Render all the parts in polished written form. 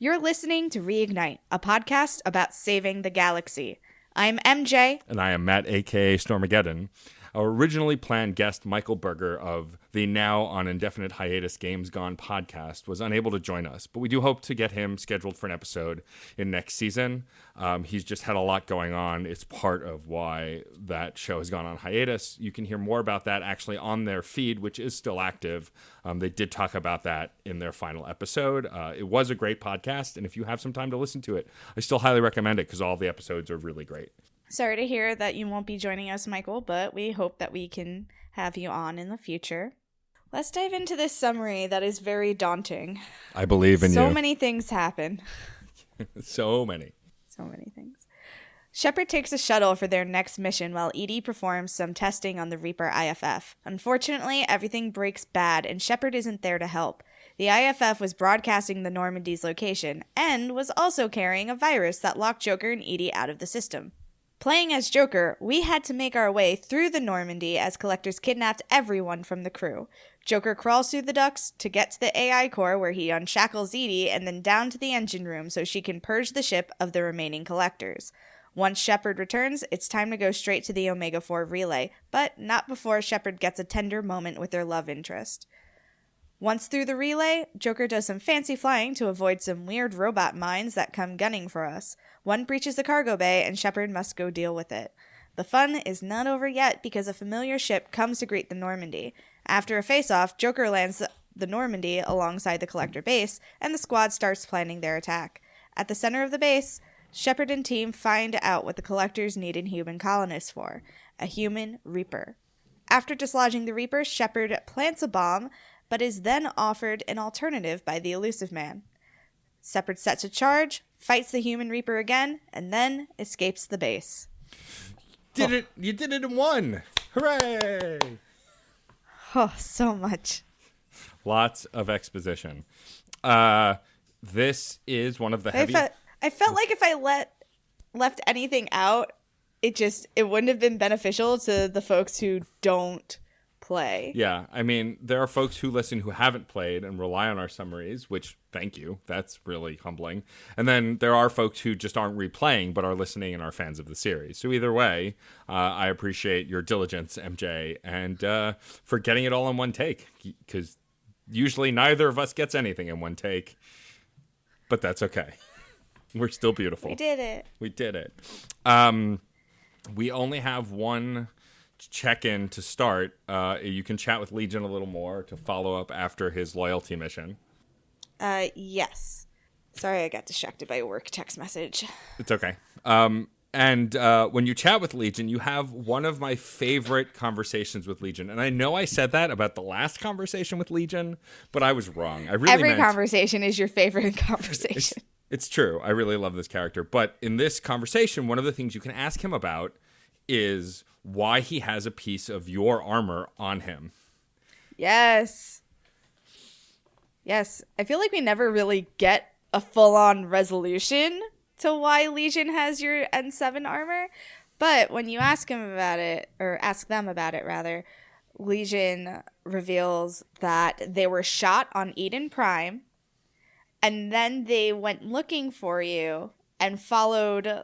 You're listening to Reignite, a podcast about saving the galaxy. I'm MJ. And I am Matt, a.k.a. Stormageddon. Our originally planned guest, Michael Berger of the now on indefinite hiatus Games Gone podcast, was unable to join us, but we do hope to get him scheduled for an episode in next season. He's just had a lot going on. It's part of why that show has gone on hiatus. You can hear more about that actually on their feed, which is still active. They did talk about that in their final episode. It was a great podcast, and if you have some time to listen to it, I still highly recommend it because all the episodes are really great. Sorry to hear that you won't be joining us, Michael, but we hope that we can have you on in the future. Let's dive into this summary that is very daunting. I believe in you. So many things happen. So many things. Shepard takes a shuttle for their next mission while EDI performs some testing on the Reaper IFF. Unfortunately, everything breaks bad and Shepard isn't there to help. The IFF was broadcasting the Normandy's location and was also carrying a virus that locked Joker and EDI out of the system. Playing as Joker, we had to make our way through the Normandy as Collectors kidnapped everyone from the crew. Joker crawls through the ducts to get to the AI core where he unshackles EDI and then down to the engine room so she can purge the ship of the remaining Collectors. Once Shepard returns, it's time to go straight to the Omega-4 relay, but not before Shepard gets a tender moment with their love interest. Once through the relay, Joker does some fancy flying to avoid some weird robot mines that come gunning for us. One breaches the cargo bay, and Shepard must go deal with it. The fun is not over yet because a familiar ship comes to greet the Normandy. After a face-off, Joker lands the Normandy alongside the Collector base, and the squad starts planning their attack. At the center of the base, Shepard and team find out what the Collectors need inhuman colonists for: a human Reaper. After dislodging the Reaper, Shepard plants a bomb, but is then offered an alternative by the Elusive Man. Shepard sets a charge, fights the human Reaper again, and then escapes the base. Did it! You did it in one! Hooray! Oh, so much. Lots of exposition. This is one of the heavy... I felt like if I left anything out, it wouldn't have been beneficial to the folks who don't play. Yeah, I mean, there are folks who listen who haven't played and rely on our summaries, which, thank you, that's really humbling. And then there are folks who just aren't replaying but are listening and are fans of the series. So either way, I appreciate your diligence, MJ, and for getting it all in one take, because usually neither of us gets anything in one take, but that's okay. We're still beautiful. We did it. We did it. We only have one check-in to start. You can chat with Legion a little more to follow up after his loyalty mission. Yes. Sorry, I got distracted by a work text message. It's okay. And when you chat with Legion, you have one of my favorite conversations with Legion. And I know I said that about the last conversation with Legion, but I was wrong. Every conversation is your favorite conversation. It's true. I really love this character. But in this conversation, one of the things you can ask him about is why he has a piece of your armor on him. Yes. I feel like we never really get a full-on resolution to why Legion has your N7 armor. But when you ask him about it, or ask them about it rather, Legion reveals that they were shot on Eden Prime, and then they went looking for you and followed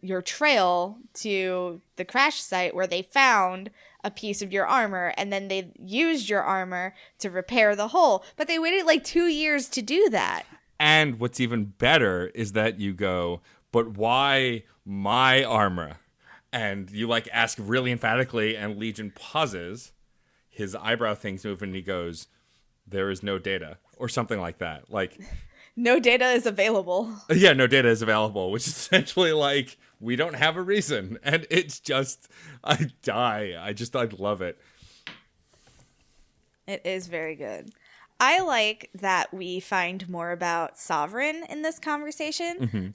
your trail to the crash site where they found a piece of your armor, and then they used your armor to repair the hole. But they waited 2 years to do that. And what's even better is that you go, but why my armor? And you ask really emphatically, and Legion pauses, his eyebrow things move, and he goes, there is no data, or something like that. No data is available. Yeah, no data is available, which is essentially we don't have a reason. And it's just, I die. I love it. It is very good. I like that we find more about Sovereign in this conversation. Mm-hmm.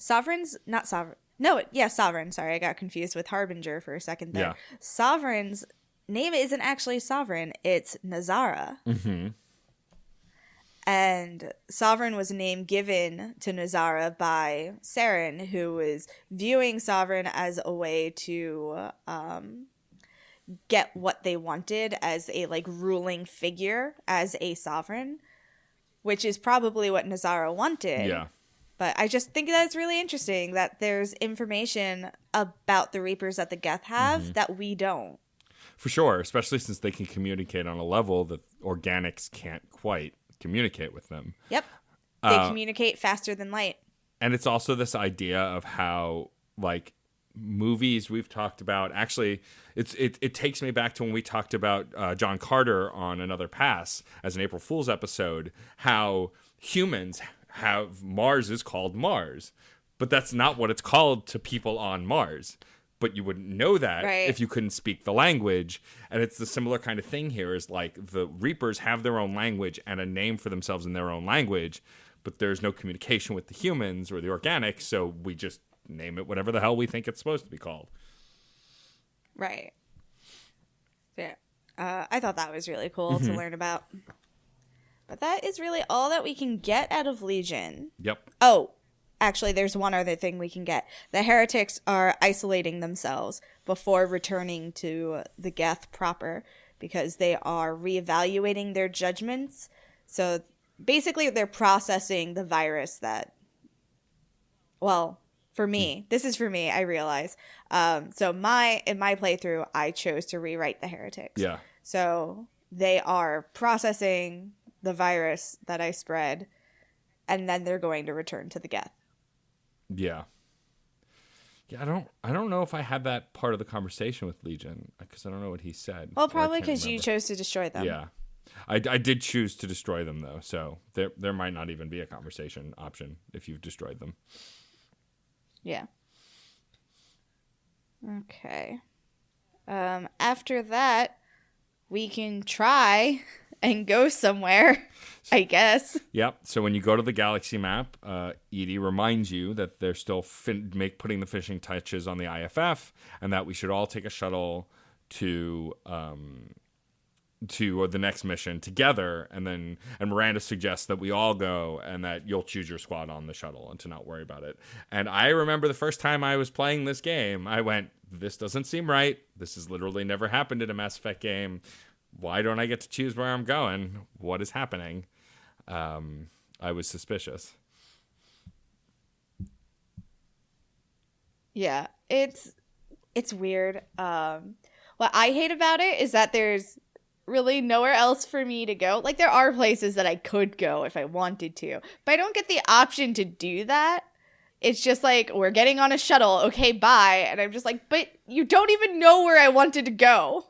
Sovereign. Sorry, I got confused with Harbinger for a second there. Yeah. Sovereign's name isn't actually Sovereign. It's Nazara. Mm-hmm. And Sovereign was a name given to Nazara by Saren, who was viewing Sovereign as a way to get what they wanted as a ruling figure, as a sovereign, which is probably what Nazara wanted. Yeah. But I just think that's really interesting that there's information about the Reapers that the Geth have that we don't. For sure, especially since they can communicate on a level that organics can't quite communicate with them. Yep. They communicate faster than light. And it's also this idea of how, like, movies we've talked about, actually, it takes me back to when we talked about John Carter on Another Pass as an April Fool's episode, how humans have Mars is called Mars, but that's not what it's called to people on Mars. But you wouldn't know that if you couldn't speak the language. And it's the similar kind of thing here is like the Reapers have their own language and a name for themselves in their own language, but there's no communication with the humans or the organics, so we just name it whatever the hell we think it's supposed to be called. Right. Yeah. I thought that was really cool to learn about. But that is really all that we can get out of Legion. Yep. Oh, actually, there's one other thing we can get. The heretics are isolating themselves before returning to the Geth proper because they are reevaluating their judgments. So basically, they're processing the virus that, well, for me, this is for me, I realize. So in my playthrough, I chose to rewrite the heretics. Yeah. So they are processing the virus that I spread, and then they're going to return to the Geth. Yeah. Yeah, I don't know if I had that part of the conversation with Legion, because I don't know what he said. Well, probably because you chose to destroy them. Yeah. I did choose to destroy them, though, so there might not even be a conversation option if you've destroyed them. Yeah. Okay. After that, we can try and go somewhere, I guess. Yep. So when you go to the galaxy map, Edie reminds you that they're still putting the finishing touches on the IFF, and that we should all take a shuttle to the next mission together, and Miranda suggests that we all go and that you'll choose your squad on the shuttle and to not worry about it. And I remember the first time I was playing this game, I went, this doesn't seem right. This has literally never happened in a Mass Effect game. Why don't I get to choose where I'm going? What is happening? I was suspicious. Yeah, it's weird. What I hate about it is that there's really nowhere else for me to go. Like, there are places that I could go if I wanted to, but I don't get the option to do that. It's just like, we're getting on a shuttle, okay, bye. And I'm just like, but you don't even know where I wanted to go.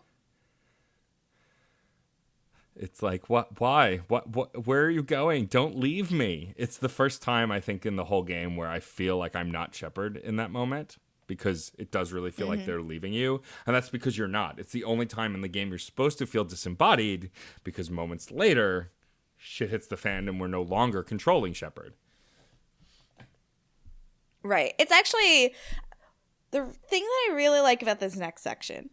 It's like, what? Why? What? Where are you going? Don't leave me. It's the first time, I think, in the whole game where I feel like I'm not Shepard in that moment, because it does really feel like they're leaving you. And that's because you're not. It's the only time in the game you're supposed to feel disembodied, because moments later, shit hits the fan and we're no longer controlling Shepard. Right. It's actually the thing that I really like about this next section.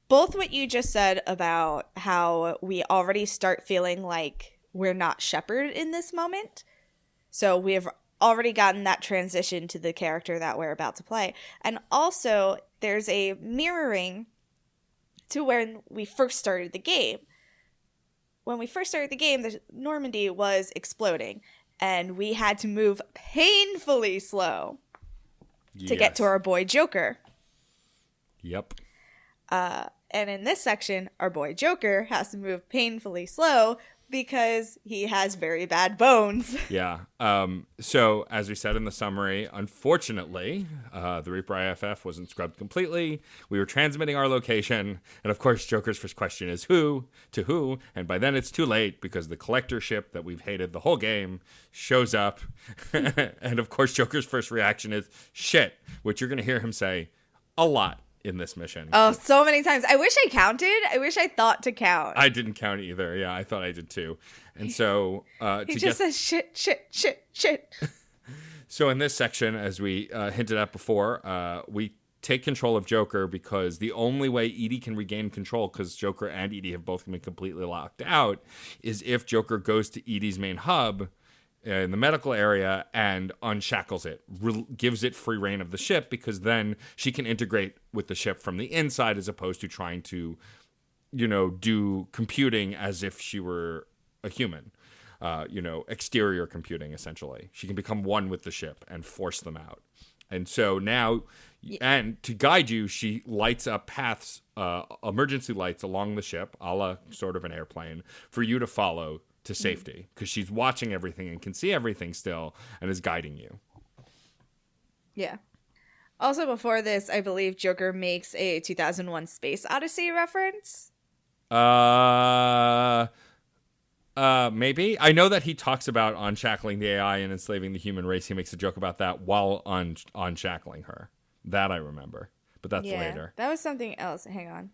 Both what you just said about how we already start feeling like we're not Shepard in this moment. So we have already gotten that transition to the character that we're about to play. And also, there's a mirroring to when we first started the game. When we first started the game, the Normandy was exploding, and we had to move painfully slow to get to our boy Joker. Yep. And in this section, our boy Joker has to move painfully slow because he has very bad bones. Yeah. So, as we said in the summary, unfortunately, the Reaper IFF wasn't scrubbed completely. We were transmitting our location. And, of course, Joker's first question is who to who? And by then it's too late because the collector ship that we've hated the whole game shows up. And, of course, Joker's first reaction is shit, which you're going to hear him say a lot in this mission. Oh, so many times. I wish I counted. I wish I thought to count. I didn't count either. Yeah, I thought I did too. And so he just says shit. So in this section, as we hinted at before, we take control of Joker because the only way Edie can regain control, because Joker and Edie have both been completely locked out, is if Joker goes to Edie's main hub in the medical area and unshackles it, gives it free reign of the ship, because then she can integrate with the ship from the inside as opposed to trying to, do computing as if she were a human. exterior computing, essentially. She can become one with the ship and force them out. And so now, and to guide you, she lights up paths, emergency lights along the ship, a la sort of an airplane, for you to follow to safety, because she's watching everything and can see everything still and is guiding you. Yeah. Also, before this, I believe Joker makes a 2001 Space Odyssey reference. Maybe. I know that he talks about unshackling the AI and enslaving the human race. He makes a joke about that while unshackling her. That I remember. But that's later. That was something else. Hang on.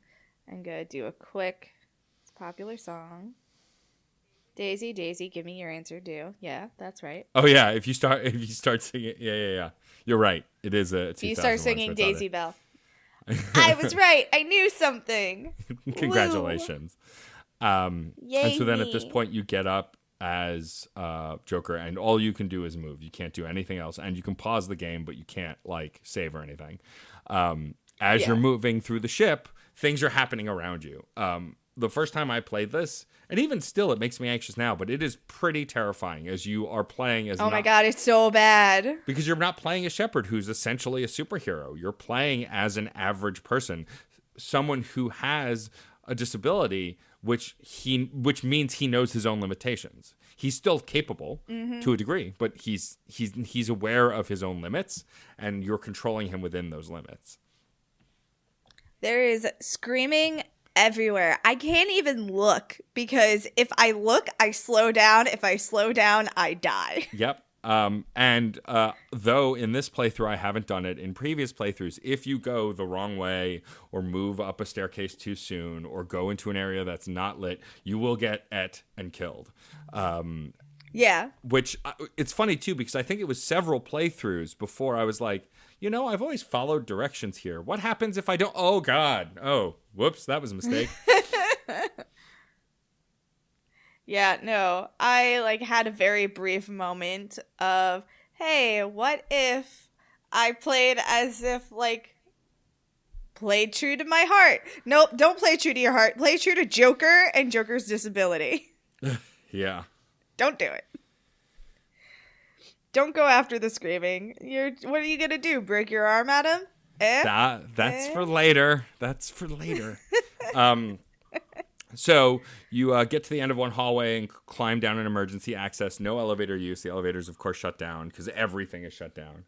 I'm going to do a quick popular song. Daisy, Daisy, give me your answer due. Yeah, that's right. Oh yeah, if you start singing, yeah. You're right. It is a. If you start singing Daisy Bell. I was right. I knew something. Congratulations. Yay and so then me. at this point you get up as Joker, and all you can do is move. You can't do anything else, and you can pause the game, but you can't save or anything. As you're moving through the ship, things are happening around you. The first time I played this, and even still, it makes me anxious now, but it is pretty terrifying as you are playing as. Oh my god, it's so bad. Because you're not playing a shepherd who's essentially a superhero. You're playing as an average person, someone who has a disability, which means he knows his own limitations. He's still capable to a degree, but he's aware of his own limits, and you're controlling him within those limits. There is screaming everywhere. I can't even look, because if I look, I slow down. If I slow down, I die. Yep. And though in this playthrough I haven't done it, in previous playthroughs, if you go the wrong way or move up a staircase too soon or go into an area that's not lit, you will get and killed. Yeah. Which it's funny too, because I think it was several playthroughs before I was like, I've always followed directions here. What happens if I don't? Oh God. Oh, whoops. That was a mistake. Yeah, no, I had a very brief moment of, hey, what if I played as if played true to my heart? Nope, don't play true to your heart. Play true to Joker and Joker's disability. Yeah. Don't do it. Don't go after the screaming. What are you gonna do? Break your arm at him? That's for later. That's for later. So you get to the end of one hallway and climb down an emergency access. No elevator use. The elevator's, of course, shut down because everything is shut down.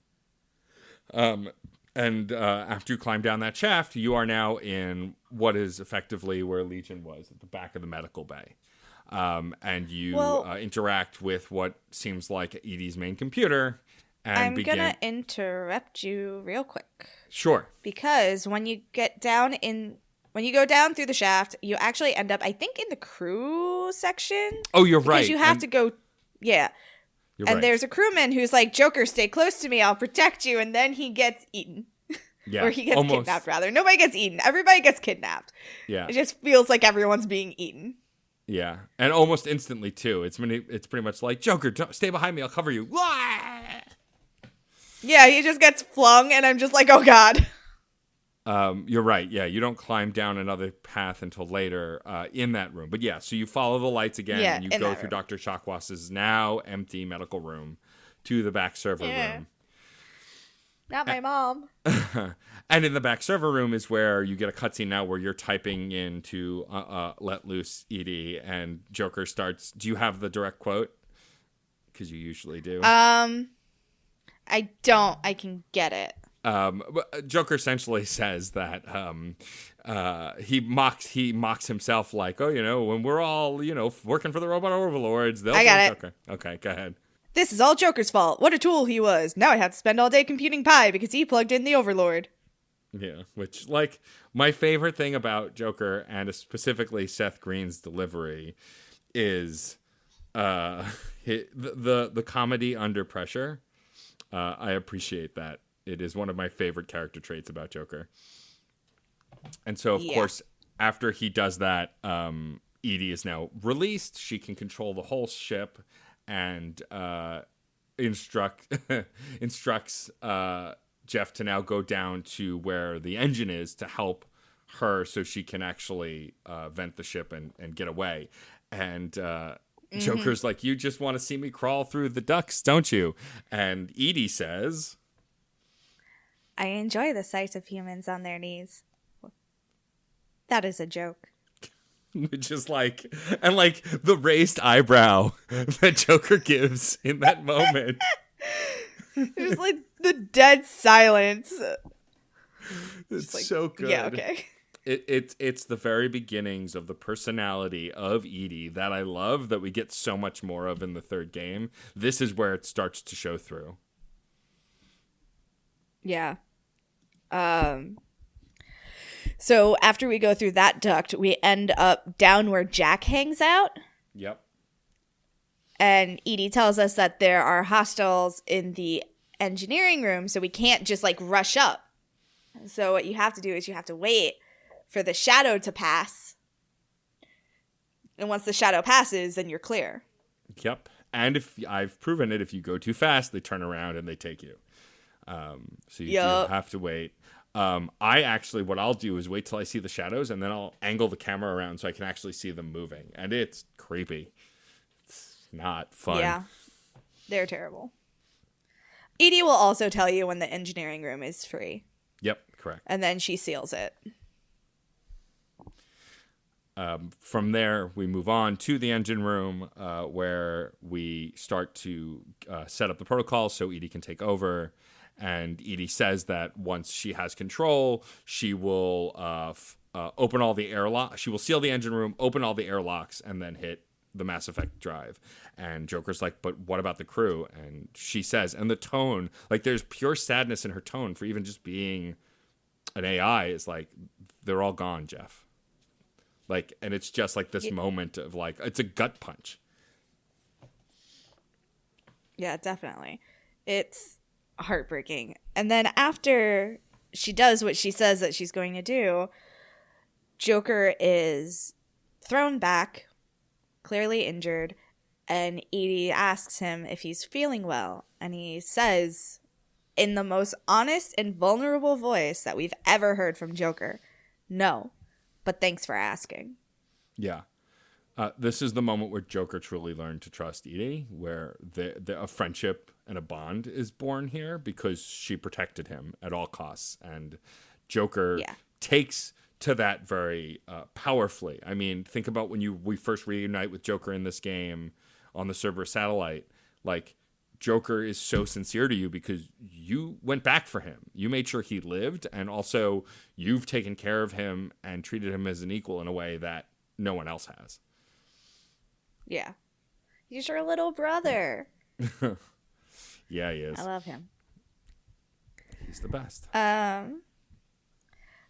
And after you climb down that shaft, you are now in what is effectively where Legion was, at the back of the medical bay. And you interact with what seems like Edie's main computer. And I'm going to interrupt you real quick. Sure. Because when you go down through the shaft, you actually end up, I think, in the crew section. Oh, you're right. Because you have to go, yeah. And right. There's a crewman who's like, Joker, stay close to me, I'll protect you. And then he gets eaten. Yeah. Or he gets kidnapped, rather. Nobody gets eaten. Everybody gets kidnapped. Yeah. It just feels like everyone's being eaten. Yeah. And almost instantly, too. It's pretty much like, Joker, stay behind me, I'll cover you. Yeah, he just gets flung, and I'm just like, oh, God. You're right. Yeah, you don't climb down another path until later in that room. But yeah, so you follow the lights again, and you go through Dr. Chakwas' now empty medical room to the back server room. Not my mom. And in the back server room is where you get a cutscene now where you're typing in to let loose Edie, and Joker starts. Do you have the direct quote? Because you usually do. I don't. I can get it. Joker essentially says that he mocks himself like, when we're all, working for the robot overlords, they'll. I got it. Okay, go ahead. This is all Joker's fault. What a tool he was. Now I have to spend all day computing pi because he plugged in the Overlord. Yeah, which, my favorite thing about Joker, and specifically Seth Green's delivery, is the comedy under pressure. I appreciate that. It is one of my favorite character traits about Joker. And so, of course, after he does that, Edie is now released. She can control the whole ship and instructs Jeff to now go down to where the engine is to help her so she can actually vent the ship and get away. And Joker's like, you just want to see me crawl through the ducts, don't you? And Edie says, I enjoy the sight of humans on their knees. That is a joke. which is like, and like the raised eyebrow that Joker gives in that moment. There's like the dead silence. It's like, so good. Yeah, okay. It's the very beginnings of the personality of Edie that I love, that we get so much more of in the third game. This is where it starts to show through. Yeah. So after we go through that duct, we end up down where Jack hangs out. Yep. And Edie tells us that there are hostiles in the engineering room, so we can't just like rush up. So what you have to do is you have to wait for the shadow to pass. And once the shadow passes, then you're clear. Yep. And if I've proven it, if you go too fast, they turn around and they take you. So you do have to wait. I actually, what I'll do is wait till I see the shadows, and then I'll angle the camera around so I can actually see them moving. And it's creepy. It's not fun. Yeah. They're terrible. Edie will also tell you when the engineering room is free. Yep, correct. And then she seals it. From there, we move on to the engine room where we start to set up the protocol so Edie can take over. And Edie says that once she has control, she will open all the airlocks. She will seal the engine room, open all the airlocks, and then hit the Mass Effect drive. And Joker's like, but what about the crew? And she says, and the tone, like there's pure sadness in her tone for even just being an AI, is like, they're all gone, Jeff. Like, and it's just like this moment of like, it's a gut punch. Yeah, definitely. It's heartbreaking. And then after she does what she says that she's going to do, Joker is thrown back, clearly injured, and Edie asks him if he's feeling well. And he says, in the most honest and vulnerable voice that we've ever heard from Joker, no. But thanks for asking. Yeah. This is the moment where Joker truly learned to trust Edie, where a friendship and a bond is born here because she protected him at all costs. And Joker takes to that very powerfully. I mean, think about when we first reunite with Joker in this game on the Cerberus satellite. Like, Joker is so sincere to you because you went back for him. You made sure he lived, and also you've taken care of him and treated him as an equal in a way that no one else has. Yeah. He's your little brother. Yeah, he is. I love him. He's the best.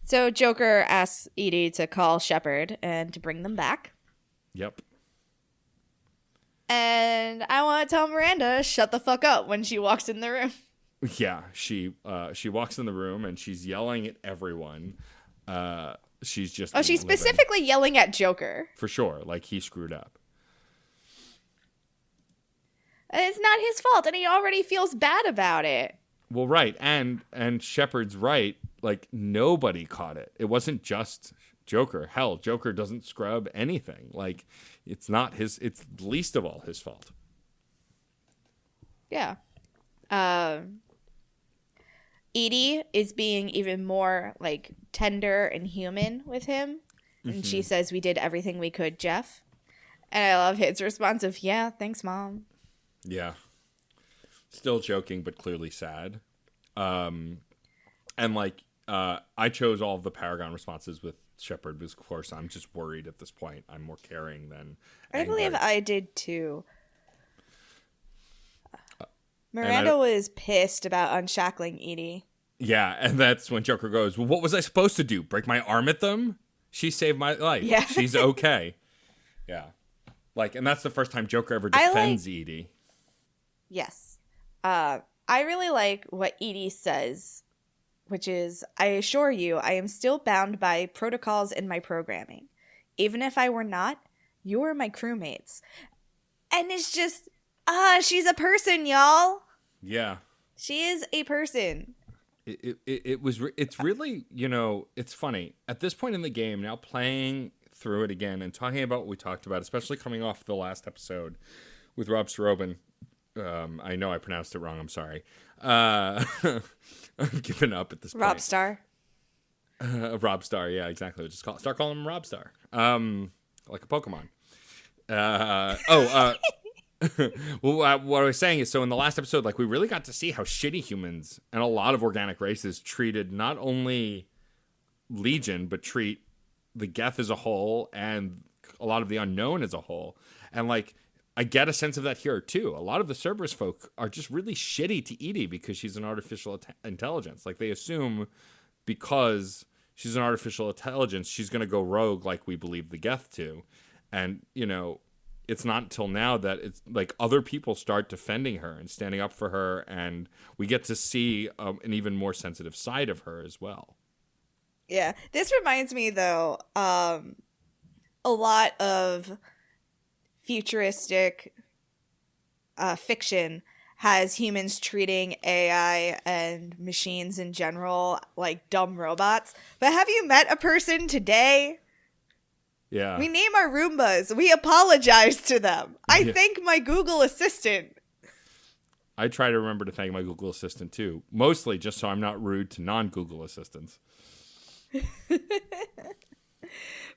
So Joker asks Edie to call Shepard and to bring them back. Yep. And I want to tell Miranda, shut the fuck up when she walks in the room. Yeah, she walks in the room and she's yelling at everyone. She's just she's specifically yelling at Joker. For sure, like he screwed up. It's not his fault, and he already feels bad about it. Well, right, and Shepard's right. Like nobody caught it. It wasn't just Joker. Hell, Joker doesn't scrub anything. Like it's not his. It's least of all his fault. Yeah. Edie is being even more like tender and human with him, and she says, "We did everything we could, Jeff." And I love his response of, "Yeah, thanks, Mom." Yeah. Still joking, but clearly sad. And like, I chose all of the Paragon responses with Shepard because, of course, I'm just worried at this point. I'm more caring than angry. I believe I did too. Miranda was pissed about unshackling Edie. Yeah, and that's when Joker goes, well, what was I supposed to do? Break my arm at them? She saved my life. Yeah. She's okay. Yeah. Like, and that's the first time Joker ever defends Edie. Yes. I really like what Edie says, which is, I assure you, I am still bound by protocols in my programming. Even if I were not, you are my crewmates. And it's just, she's a person, y'all. Yeah. She is a person. It's really, you know, it's funny. At this point in the game, now playing through it again and talking about what we talked about, especially coming off the last episode with Rob Strobin. I know I pronounced it wrong. I'm sorry. I've given up at this point. Rob Star. Rob Star, yeah, exactly. Just start calling him Rob Star, like a Pokemon. Well, what I was saying is, so in the last episode, like, we really got to see how shitty humans and a lot of organic races treated not only Legion, but treat the Geth as a whole and a lot of the Unknown as a whole. And, like, I get a sense of that here, too. A lot of the Cerberus folk are just really shitty to Edie because she's an artificial intelligence. Like, they assume because she's an artificial intelligence, she's going to go rogue like we believe the Geth to. And, you know, it's not until now that it's like other people start defending her and standing up for her, and we get to see an even more sensitive side of her as well. Yeah. This reminds me, though, a lot of futuristic fiction has humans treating AI and machines in general like dumb robots. But have you met a person today? Yeah. We name our Roombas. We apologize to them. I thank my Google Assistant. I try to remember to thank my Google Assistant too. Mostly just so I'm not rude to non-Google assistants.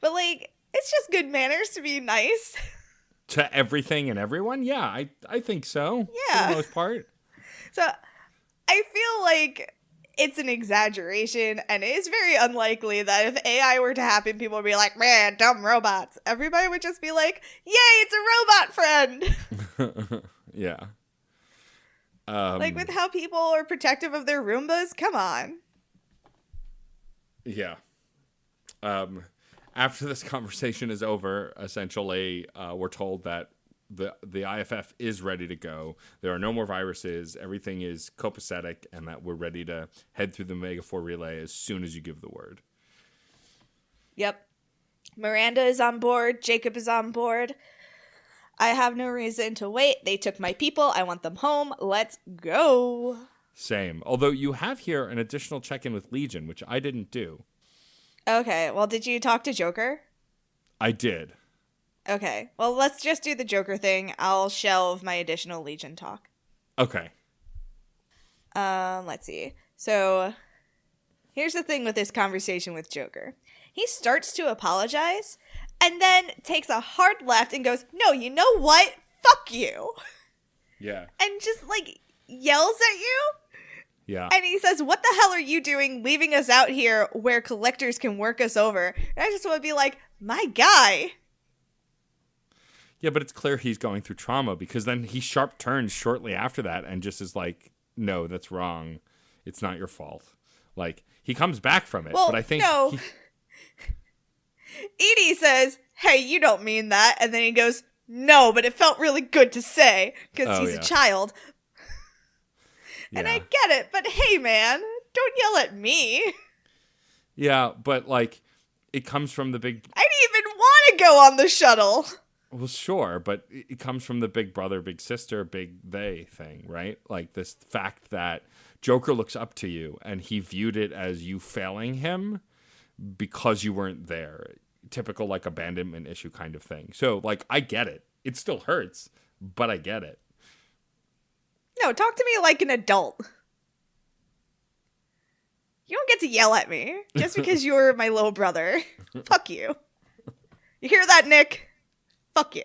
But, like, it's just good manners to be nice. To everything and everyone? Yeah, I think so. Yeah. For the most part. So I feel like it's an exaggeration, and it is very unlikely that if AI were to happen, people would be like, man, dumb robots. Everybody would just be like, yay, it's a robot friend. Yeah. Like, with how people are protective of their Roombas, come on. Yeah. After this conversation is over, essentially, we're told that the IFF is ready to go. There are no more viruses. Everything is copacetic, and that we're ready to head through the Megafor relay as soon as you give the word. Yep. Miranda is on board. Jacob is on board. I have no reason to wait. They took my people. I want them home. Let's go. Same. Although you have here an additional check-in with Legion, which I didn't do. Okay. Well, did you talk to Joker? I did. Okay. Well, let's just do the Joker thing. I'll shelve my additional Legion talk. Okay. Let's see. So, here's the thing with this conversation with Joker. He starts to apologize, and then takes a hard left and goes, no, you know what? Fuck you. Yeah. And just, like, yells at you. Yeah. And he says, what the hell are you doing leaving us out here where collectors can work us over? And I just want to be like, my guy. Yeah, but it's clear he's going through trauma, because then he sharp turns shortly after that and just is like, no, that's wrong. It's not your fault. Like, he comes back from it. Well, but I think no. Edie says, hey, you don't mean that. And then he goes, no, but it felt really good to say because he's a child. And I get it, but hey, man, don't yell at me. Yeah, but, like, it comes from the big... I didn't even want to go on the shuttle. Well, sure, but it comes from the big brother, big sister, big they thing, right? Like, this fact that Joker looks up to you, and he viewed it as you failing him because you weren't there. Typical, like, abandonment issue kind of thing. So, like, I get it. It still hurts, but I get it. No, talk to me like an adult. You don't get to yell at me just because you're my little brother. Fuck you. You hear that, Nick? Fuck you.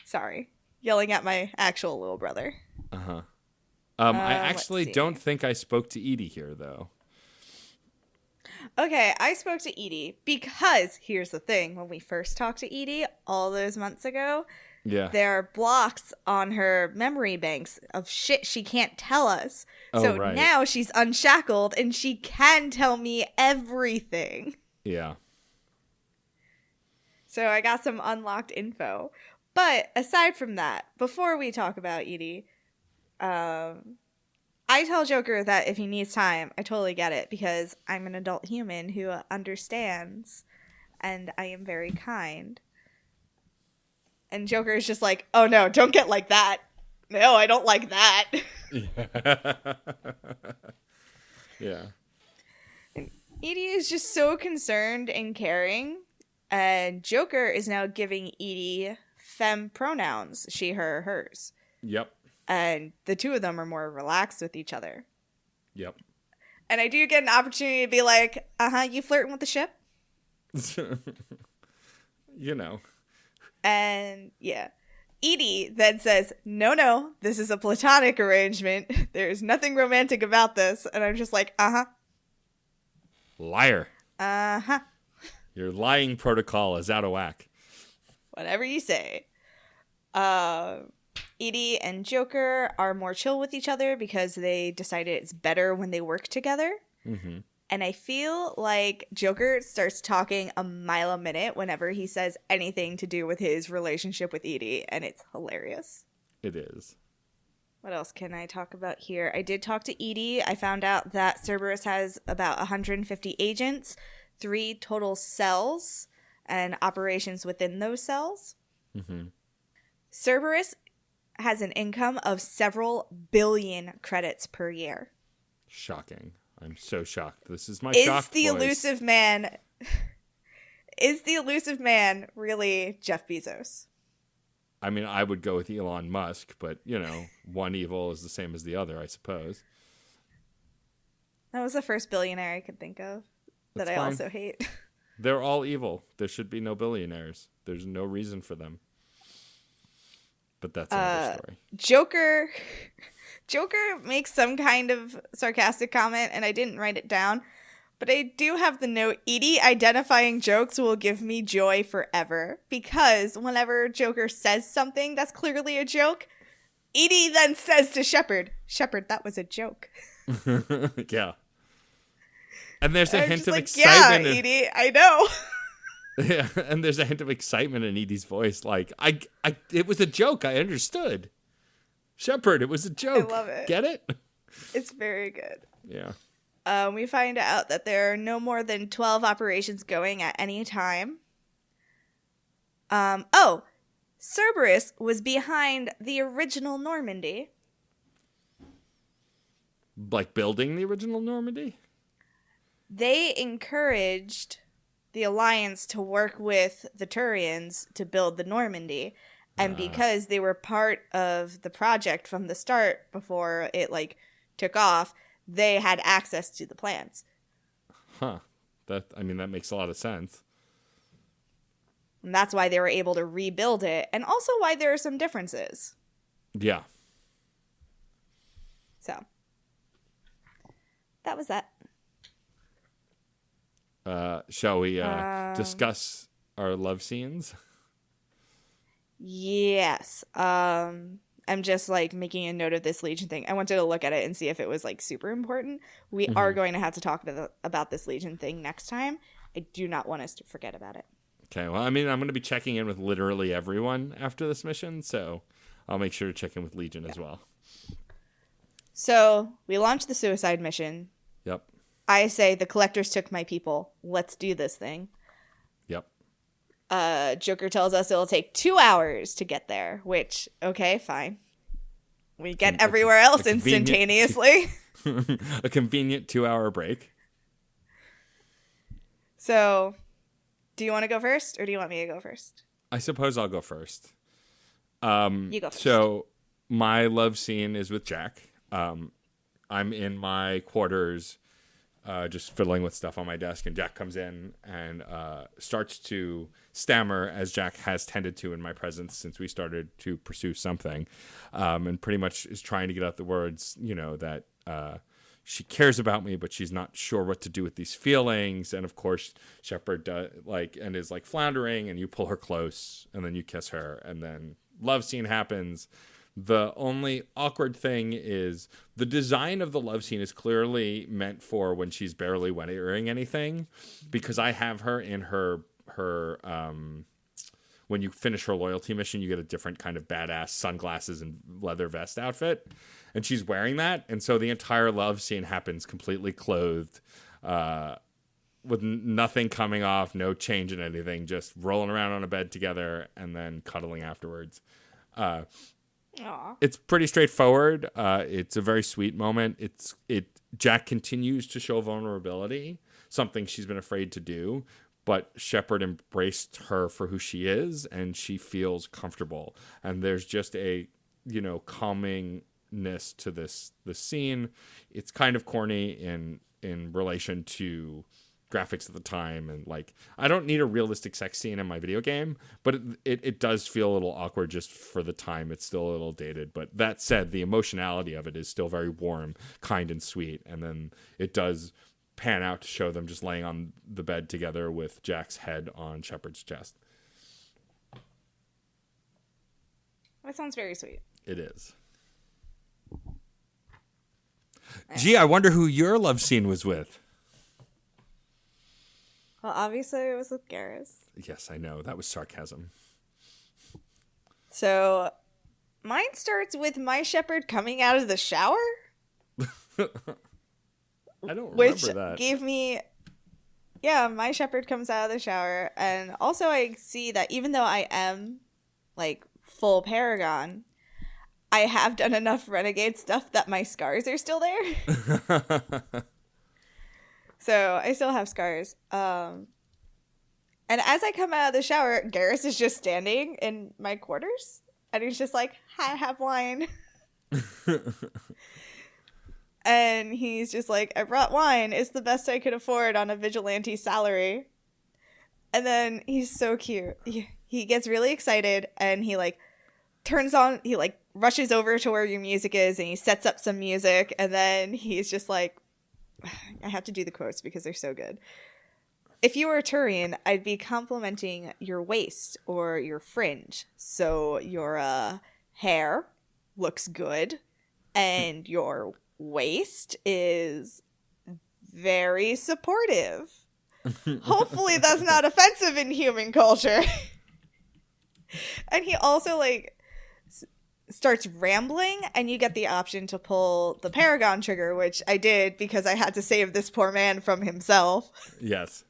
Sorry. Yelling at my actual little brother. Uh-huh. I actually don't think I spoke to Edie here, though. Okay, I spoke to Edie because, here's the thing, when we first talked to Edie all those months ago, there are blocks on her memory banks of shit she can't tell us. So now she's unshackled and she can tell me everything. Yeah. So I got some unlocked info. But aside from that, before we talk about Edie, I tell Joker that if he needs time, I totally get it because I'm an adult human who understands and I am very kind. And Joker is just like, oh no, don't get like that. No, I don't like that. Yeah. And Edie is just so concerned and caring. And Joker is now giving Edie femme pronouns, she, her, hers. Yep. And the two of them are more relaxed with each other. Yep. And I do get an opportunity to be like, you flirting with the ship? You know. And yeah. Edie then says, no, this is a platonic arrangement. There's nothing romantic about this. And I'm just like, Liar. Uh-huh. Your lying protocol is out of whack. Whatever you say. Edie and Joker are more chill with each other because they decided it's better when they work together. Mm-hmm. And I feel like Joker starts talking a mile a minute whenever he says anything to do with his relationship with Edie, and it's hilarious. It is. What else can I talk about here? I did talk to Edie. I found out that Cerberus has about 150 agents, 3 total cells, and operations within those cells. Mm-hmm. Cerberus has an income of several billion credits per year. Shocking. I'm so shocked. This is my shocked voice. Elusive man... Is the elusive man really Jeff Bezos? I mean, I would go with Elon Musk, but, you know, one evil is the same as the other, I suppose. That was the first billionaire I could think of that I also hate. They're all evil. There should be no billionaires. There's no reason for them. But that's another story. Joker makes some kind of sarcastic comment, and I didn't write it down. But I do have the note, Edie identifying jokes will give me joy forever. Because whenever Joker says something that's clearly a joke, Edie then says to Shepard, that was a joke. Yeah. And there's a hint of like, excitement. Yeah, Edie, I know. Yeah, and there's a hint of excitement in Edie's voice. Like, it was a joke. I understood. Shepard, it was a joke. I love it. Get it? It's very good. Yeah. We find out that there are no more than 12 operations going at any time. Cerberus was behind the original Normandy. Like building the original Normandy? They encouraged the Alliance to work with the Turians to build the Normandy. And because they were part of the project from the start before it, took off, they had access to the plans. Huh. That makes a lot of sense. And that's why they were able to rebuild it, and also why there are some differences. Yeah. So, that was that. Shall we discuss our love scenes? Yes. I'm just making a note of this Legion thing. I wanted to look at it and see if it was super important. We are going to have to talk about this Legion thing next time. I do not want us to forget about it. Okay, well, I'm going to be checking in with literally everyone after this mission, so I'll make sure to check in with Legion as well. So, we launched the suicide mission. Yep. I say, the Collectors took my people. Let's do this thing. Yep. Joker tells us it'll take 2 hours to get there, which, okay, fine. We get everywhere else instantaneously. A convenient 2-hour break. So, do you want to go first, or do you want me to go first? I suppose I'll go first. You go first. So, my love scene is with Jack. I'm in my quarters, just fiddling with stuff on my desk, and Jack comes in and starts to stammer, as Jack has tended to in my presence since we started to pursue something, and pretty much is trying to get out the words, that she cares about me, but she's not sure what to do with these feelings. And of course, Shepard is floundering, and you pull her close, and then you kiss her, and then love scene happens. The only awkward thing is the design of the love scene is clearly meant for when she's barely wearing anything, because I have her in her when you finish her loyalty mission, you get a different kind of badass sunglasses and leather vest outfit, and she's wearing that. And so the entire love scene happens completely clothed, with nothing coming off, no change in anything, just rolling around on a bed together and then cuddling afterwards. It's pretty straightforward. It's a very sweet moment. Jack continues to show vulnerability, something she's been afraid to do, but Shepard embraced her for who she is, and she feels comfortable. And there's just a, calmingness to this scene. It's kind of corny in relation to graphics at the time, and like, I don't need a realistic sex scene in my video game, but it does feel a little awkward just for the time. It's still a little dated, but that said, the emotionality of it is still very warm, kind, and sweet. And then it does pan out to show them just laying on the bed together with Jack's head on Shepard's chest. That sounds very sweet. It is. Gee, I wonder who your love scene was with. Well, obviously it was with Garrus. Yes, I know. That was sarcasm. So, mine starts with my Shepard coming out of the shower. I don't remember which that. Gave me... Yeah, my Shepard comes out of the shower. And also I see that even though I am, like, full Paragon, I have done enough Renegade stuff that my scars are still there. So I still have scars. And as I come out of the shower, Garrus is just standing in my quarters. And he's just like, I have wine. And he's just like, I brought wine. It's the best I could afford on a vigilante salary. And then he's so cute. He gets really excited and he like turns on, he like rushes over to where your music is and he sets up some music. And then he's just like, I have to do the quotes because they're so good. If you were a Turian, I'd be complimenting your waist or your fringe. So your hair looks good and your waist is very supportive. Hopefully that's not offensive in human culture. And he also like starts rambling and you get the option to pull the Paragon trigger, which I did because I had to save this poor man from himself. Yes.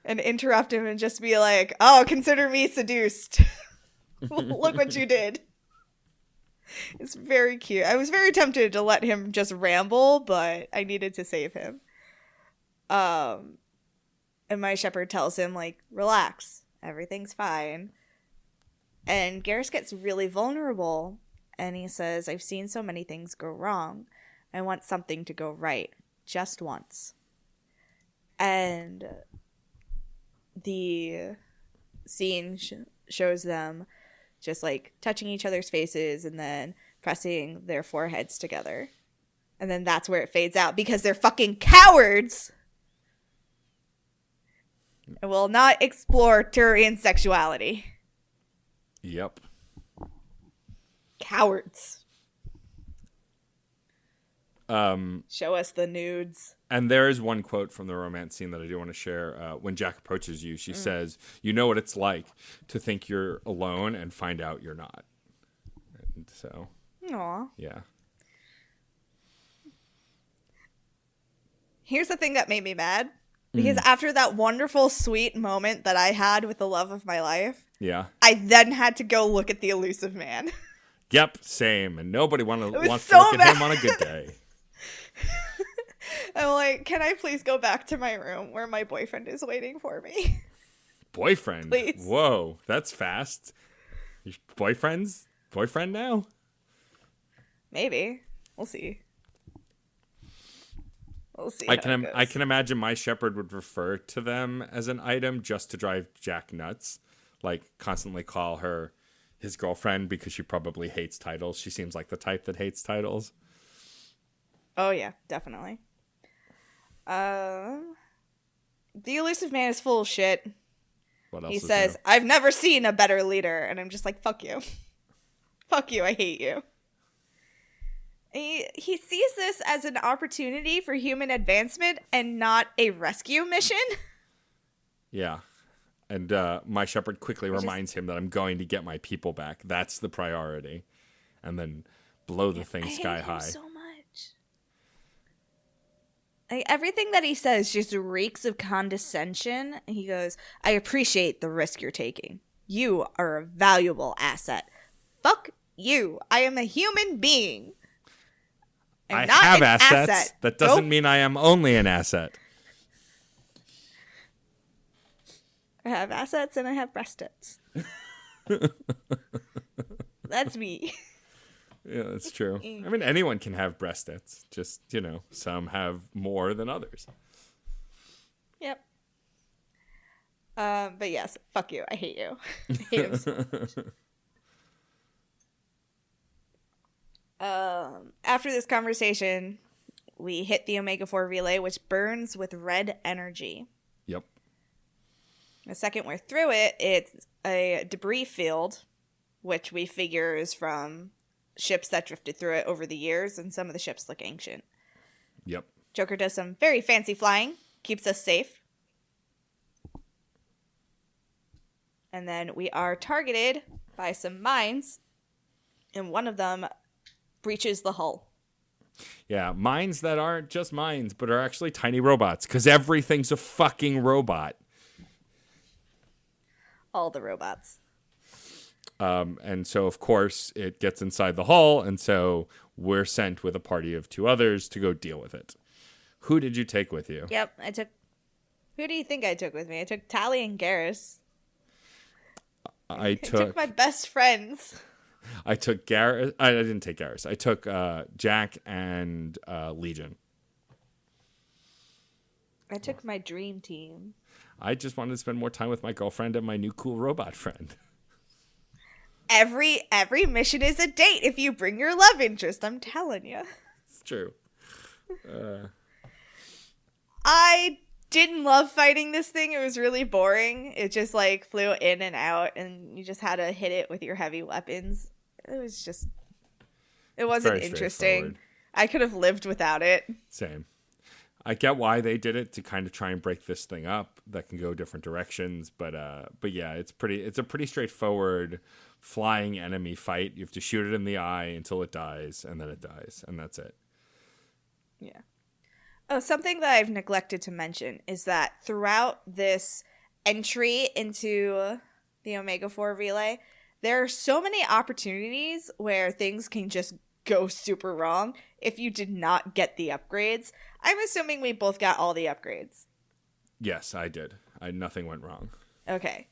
And interrupt him and just be like, oh, consider me seduced. Look what you did. It's very cute. I was very tempted to let him just ramble, but I needed to save him. And my Shepard tells him, like, relax. Everything's fine. And Garrus gets really vulnerable. And he says, I've seen so many things go wrong. I want something to go right. Just once. And the scene shows them just like touching each other's faces and then pressing their foreheads together. And then that's where it fades out because they're fucking cowards and will not explore Turian sexuality. Yep. Cowards. Show us the nudes. And there is one quote from the romance scene that I do want to share. When Jack approaches you, she says, you know what it's like to think you're alone and find out you're not. And so, Aw. yeah. Here's the thing that made me mad. Because after that wonderful, sweet moment that I had with the love of my life, Yeah. I then had to go look at the elusive man. Yep, same. And nobody wants so to look bad. at him on a good day. I'm like, can I please go back to my room where my boyfriend is waiting for me? Boyfriend? Please. Whoa, that's fast. Your boyfriend now? Maybe. We'll see. We'll see. I can imagine my Shepard would refer to them as an item just to drive Jack nuts. Like, constantly call her his girlfriend because she probably hates titles. She seems like the type that hates titles. Oh, yeah, definitely. The elusive man is full of shit. What else He is says, new? I've never seen a better leader. And I'm just like, fuck you. Fuck you, I hate you. He sees this as an opportunity for human advancement and not a rescue mission. Yeah. And my Shepard quickly reminds him that I'm going to get my people back. That's the priority. And then blow the thing sky high. So much. Like, everything that he says just reeks of condescension. He goes, I appreciate the risk you're taking. You are a valuable asset. Fuck you. I am a human being. I have assets. Asset. That doesn't mean I am only an asset. I have assets and I have breast tits. That's me. Yeah, that's true. I mean, anyone can have breast tits. Just, some have more than others. Yep. But yes, fuck you. I hate you. I hate him so much. After this conversation, we hit the Omega-4 relay, which burns with red energy. Yep. The second we're through it, it's a debris field, which we figure is from ships that drifted through it over the years, and some of the ships look ancient. Yep. Joker does some very fancy flying, keeps us safe. And then we are targeted by some mines, and one of them breaches the hull. Yeah, mines that aren't just mines, but are actually tiny robots, because everything's a fucking robot. All the robots. And so, of course, it gets inside the hull, and so we're sent with a party of 2 others to go deal with it. Who did you take with you? Yep, Who do you think I took with me? I took Tally and Garrus. I took my best friends. I took Garrus. I didn't take Garrus. I took Jack and Legion. I took my dream team. I just wanted to spend more time with my girlfriend and my new cool robot friend. Every mission is a date if you bring your love interest, I'm telling you. It's true. I didn't love fighting this thing. It was really boring. It just flew in and out, and you just had to hit it with your heavy weapons. It wasn't interesting. I could have lived without it. Same. I get why they did it, to kind of try and break this thing up that can go different directions, but yeah, it's a pretty straightforward flying enemy fight. You have to shoot it in the eye until it dies, and then it dies, and that's it. Yeah. Oh, something that I've neglected to mention is that throughout this entry into the Omega-4 relay, there are so many opportunities where things can just go super wrong if you did not get the upgrades. I'm assuming we both got all the upgrades. Yes, I did. Nothing went wrong. Okay.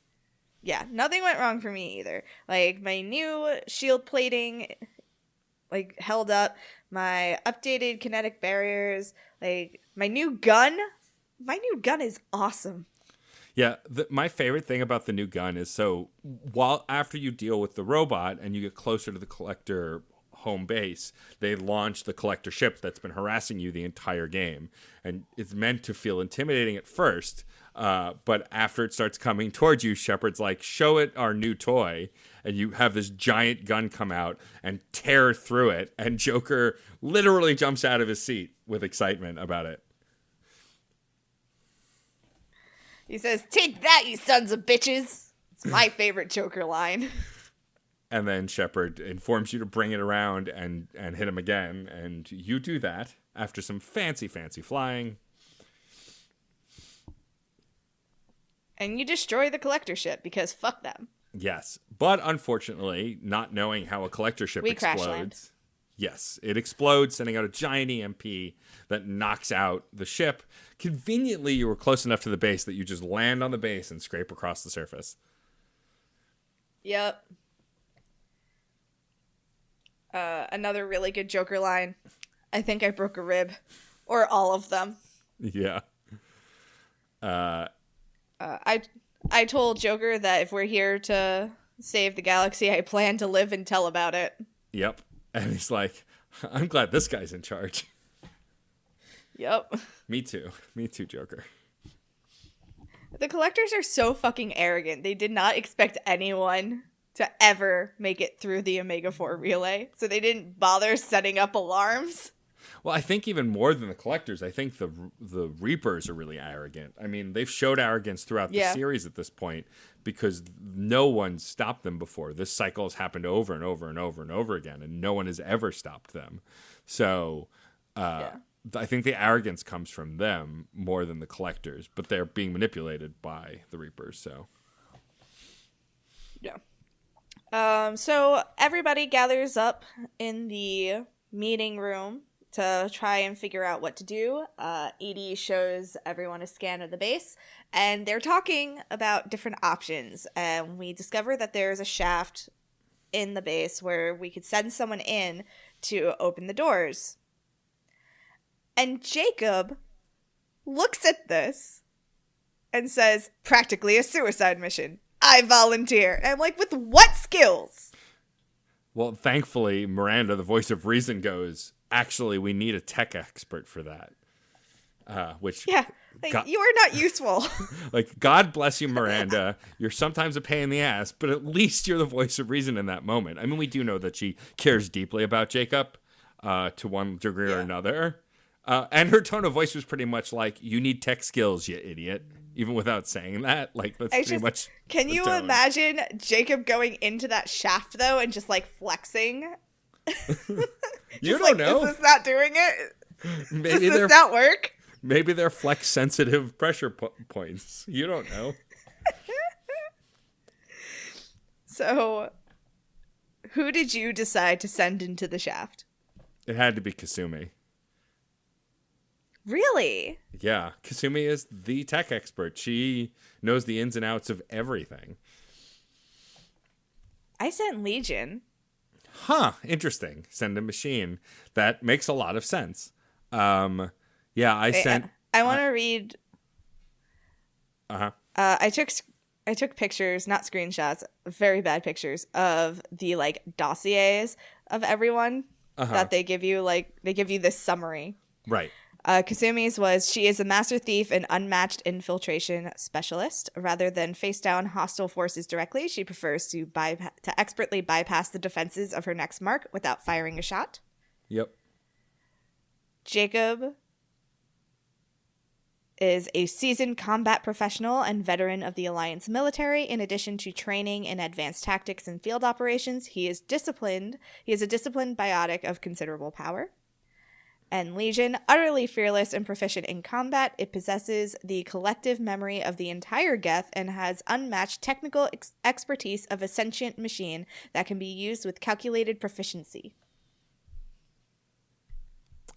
Yeah, nothing went wrong for me either. My new shield plating, held up. My updated kinetic barriers. My new gun. My new gun is awesome. Yeah, my favorite thing about the new gun is, so after you deal with the robot and you get closer to the collector home base, they launch the collector ship that's been harassing you the entire game, and it's meant to feel intimidating at first, but after it starts coming towards you, Shepard's like, show it our new toy, and you have this giant gun come out and tear through it, and Joker literally jumps out of his seat with excitement about it. He says, "Take that, you sons of bitches." It's my favorite Joker line. And then Shepard informs you to bring it around and hit him again. And you do that after some fancy flying. And you destroy the collector ship because fuck them. Yes. But unfortunately, not knowing how a collector ship explodes. Crash land. Yes. It explodes, sending out a giant EMP that knocks out the ship. Conveniently, you were close enough to the base that you just land on the base and scrape across the surface. Yep. Another really good Joker line. I think I broke a rib. Or all of them. Yeah. I told Joker that if we're here to save the galaxy, I plan to live and tell about it. Yep. And he's like, I'm glad this guy's in charge. Yep. Me too, Joker. The collectors are so fucking arrogant. They did not expect anyone to ever make it through the Omega-4 relay, so they didn't bother setting up alarms. Well, I think even more than the collectors, I think the Reapers are really arrogant. I mean, they've showed arrogance throughout the series at this point because no one stopped them before. This cycle has happened over and over and over and over again, and no one has ever stopped them. So I think the arrogance comes from them more than the collectors, but they're being manipulated by the Reapers. So yeah. So everybody gathers up in the meeting room to try and figure out what to do. Edie shows everyone a scan of the base, and they're talking about different options. And we discover that there's a shaft in the base where we could send someone in to open the doors. And Jacob looks at this and says, practically a suicide mission. I volunteer. And I'm like, with what skills? Well, thankfully, Miranda, the voice of reason, goes, actually, we need a tech expert for that. Which, yeah, like, you are not useful. Like, God bless you, Miranda. You're sometimes a pain in the ass, but at least you're the voice of reason in that moment. I mean, we do know that she cares deeply about Jacob to one degree or another. And her tone of voice was pretty much like, you need tech skills, you idiot. Even without saying that. Like, that's pretty much. Can you imagine Jacob going into that shaft, though, and just, like, flexing? You don't know. Is this not doing it? Maybe does this not work? Maybe they're flex-sensitive pressure points. You don't know. So, who did you decide to send into the shaft? It had to be Kasumi. Really? Yeah, Kasumi is the tech expert. She knows the ins and outs of everything. I sent Legion. Huh, interesting. Send a machine. That makes a lot of sense. Yeah, I sent... I want to read... Uh-huh. I took pictures, not screenshots, very bad pictures, of the, like, dossiers of everyone that they give you. Like, they give you this summary. Right. Kasumi's was, she is a master thief and unmatched infiltration specialist. Rather than face down hostile forces directly, she prefers to expertly bypass the defenses of her next mark without firing a shot. Yep. Jacob is a seasoned combat professional and veteran of the Alliance military. In addition to training in advanced tactics and field operations, he is disciplined. He is a disciplined biotic of considerable power. And Legion, utterly fearless and proficient in combat, it possesses the collective memory of the entire Geth and has unmatched technical expertise of a sentient machine that can be used with calculated proficiency.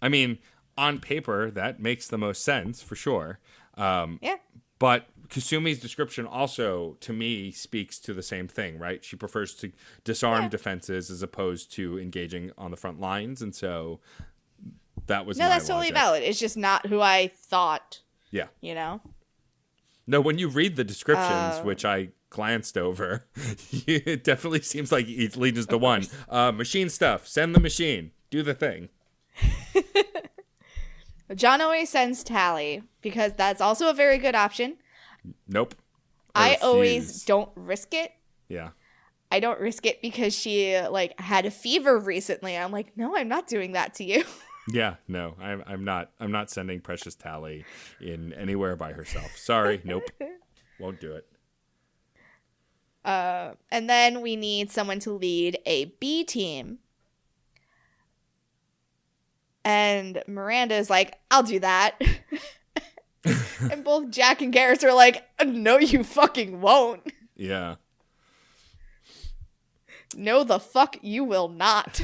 I mean, on paper, that makes the most sense, for sure. Yeah. But Kasumi's description also, to me, speaks to the same thing, right? She prefers to disarm defenses as opposed to engaging on the front lines, and so... That was that's totally valid. It's just not who I thought. Yeah. You know? No, when you read the descriptions, which I glanced over, it definitely seems like Legion's the one. Machine stuff. Send the machine. Do the thing. John always sends Tally because that's also a very good option. Nope. I always don't risk it. Yeah. I don't risk it because she, like, had a fever recently. I'm like, no, I'm not doing that to you. Yeah, no, I'm not sending Precious Tally in anywhere by herself. Sorry, nope, won't do it. And then we need someone to lead a B team. And Miranda's like, I'll do that. And both Jack and Garrus are like, no, you fucking won't. Yeah. No, the fuck you will not.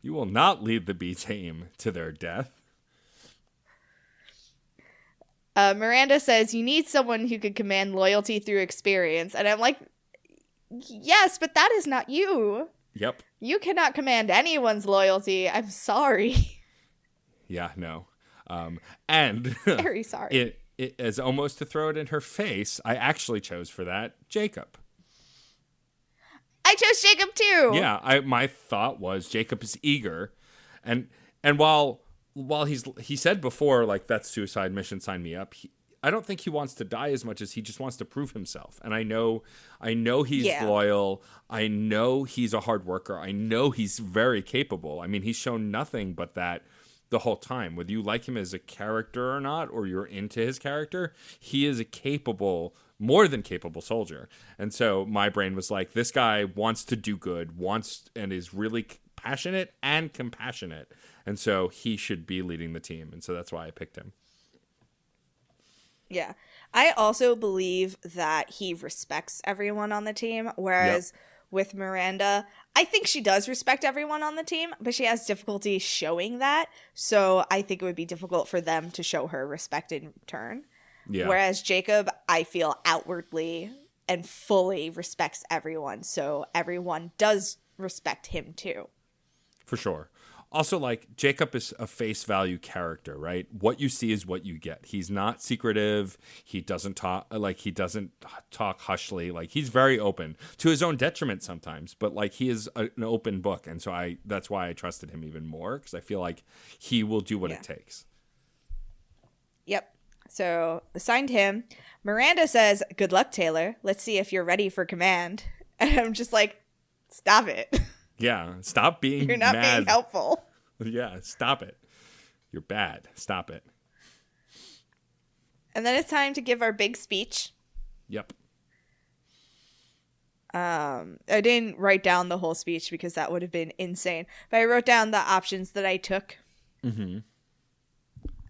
You will not lead the B team to their death. Miranda says, you need someone who could command loyalty through experience. And I'm like, yes, but that is not you. Yep. You cannot command anyone's loyalty. I'm sorry. Yeah, no. And very sorry. It as almost to throw it in her face, I actually chose for that Jacob. I chose Jacob too. Yeah, my thought was Jacob is eager, and while he said before, like, that's suicide mission, sign me up. I don't think he wants to die as much as he just wants to prove himself. And I know he's loyal. I know he's a hard worker. I know he's very capable. I mean, he's shown nothing but that the whole time. Whether you like him as a character or not, or you're into his character, he is a more than capable soldier. And so my brain was like, this guy wants to do good, and is really passionate and compassionate. And so he should be leading the team. And so that's why I picked him. Yeah. I also believe that he respects everyone on the team. Whereas with Miranda, I think she does respect everyone on the team, but she has difficulty showing that. So I think it would be difficult for them to show her respect in return. Yeah. Whereas Jacob, I feel outwardly and fully respects everyone. So everyone does respect him too. For sure. Also, like, Jacob is a face value character, right? What you see is what you get. He's not secretive. He doesn't talk hushly. Like, he's very open to his own detriment sometimes, but like, he is an open book. And so that's why I trusted him even more, because I feel like he will do what it takes. Yep. So assigned him. Miranda says, "Good luck, Taylor. Let's see if you're ready for command." And I'm just like, stop it. Yeah, stop being You're not mad. being helpful. Yeah, stop it. You're bad. Stop it. And then it's time to give our big speech. Yep. I didn't write down the whole speech because that would have been insane. But I wrote down the options that I took. Mm-hmm.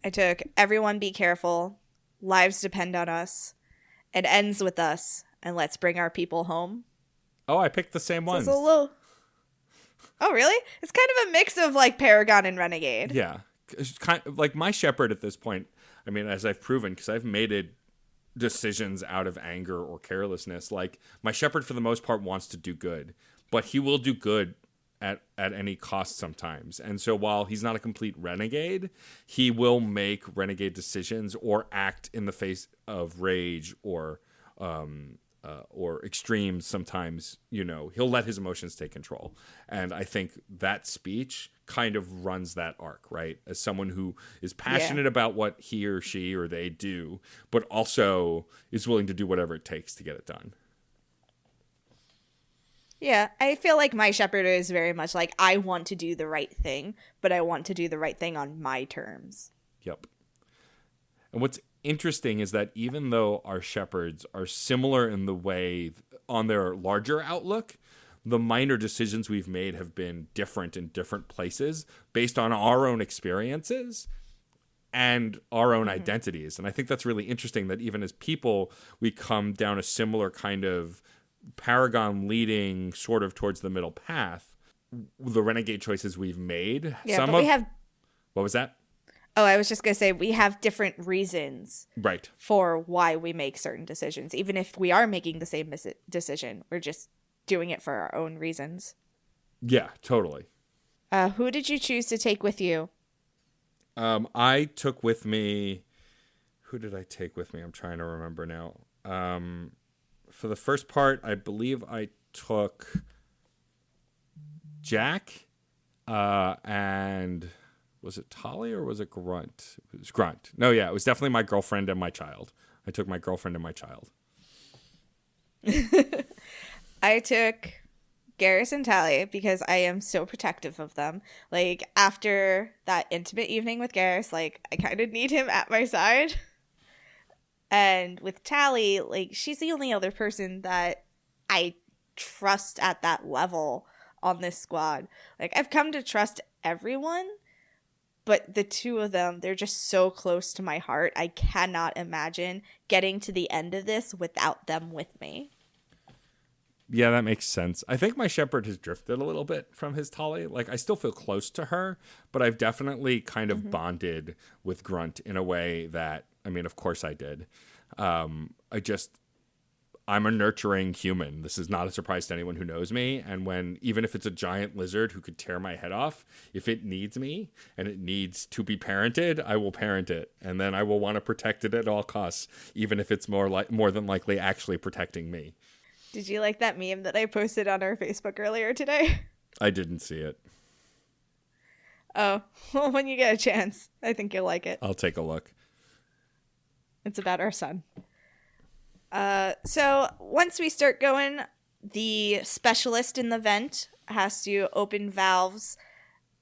I took "Everyone be careful," "Lives depend on us," "It ends with us," and "Let's bring our people home." Oh, I picked the same ones. So it's a little... Oh, really? It's kind of a mix of like Paragon and Renegade. Yeah. It's kind of like my shepherd at this point. I mean, as I've proven, because I've made decisions out of anger or carelessness. Like, my shepherd, for the most part, wants to do good, but he will do good at any cost sometimes. And so while he's not a complete renegade, he will make renegade decisions or act in the face of rage or extremes sometimes. You know, he'll let his emotions take control. And I think that speech kind of runs that arc, right? As someone who is passionate about what he or she or they do, but also is willing to do whatever it takes to get it done. Yeah, I feel like my shepherd is very much like, I want to do the right thing, but I want to do the right thing on my terms. Yep. And what's interesting is that even though our shepherds are similar in the way on their larger outlook, the minor decisions we've made have been different in different places based on our own experiences and our own identities. And I think that's really interesting that even as people, we come down a similar kind of Paragon leading sort of towards the middle path. The renegade choices we've made. Yeah, but we have... What was that? Oh, I was just going to say, we have different reasons right for why we make certain decisions. Even if we are making the same decision, we're just doing it for our own reasons. Yeah, totally. Who did you choose to take with you? I took with me... Who did I take with me? I'm trying to remember now. For the first part, I believe I took Jack, and was it Tali or was it Grunt? It was Grunt. No, yeah, it was definitely my girlfriend and my child. I took my girlfriend and my child. I took Garrus and Tali because I am so protective of them. Like, after that intimate evening with Garrus, like, I kind of need him at my side. And with Tali, like, she's the only other person that I trust at that level on this squad. Like, I've come to trust everyone, but the two of them, they're just so close to my heart. I cannot imagine getting to the end of this without them with me. Yeah, that makes sense. I think my shepherd has drifted a little bit from his Tali. Like, I still feel close to her, but I've definitely kind of bonded with Grunt in a way that, I mean, of course I did. I'm a nurturing human. This is not a surprise to anyone who knows me. And even if it's a giant lizard who could tear my head off, if it needs me and it needs to be parented, I will parent it. And then I will want to protect it at all costs, even if it's more than likely actually protecting me. Did you like that meme that I posted on our Facebook earlier today? I didn't see it. Oh, well, when you get a chance, I think you'll like it. I'll take a look. It's about our son. So once we start going, the specialist in the vent has to open valves,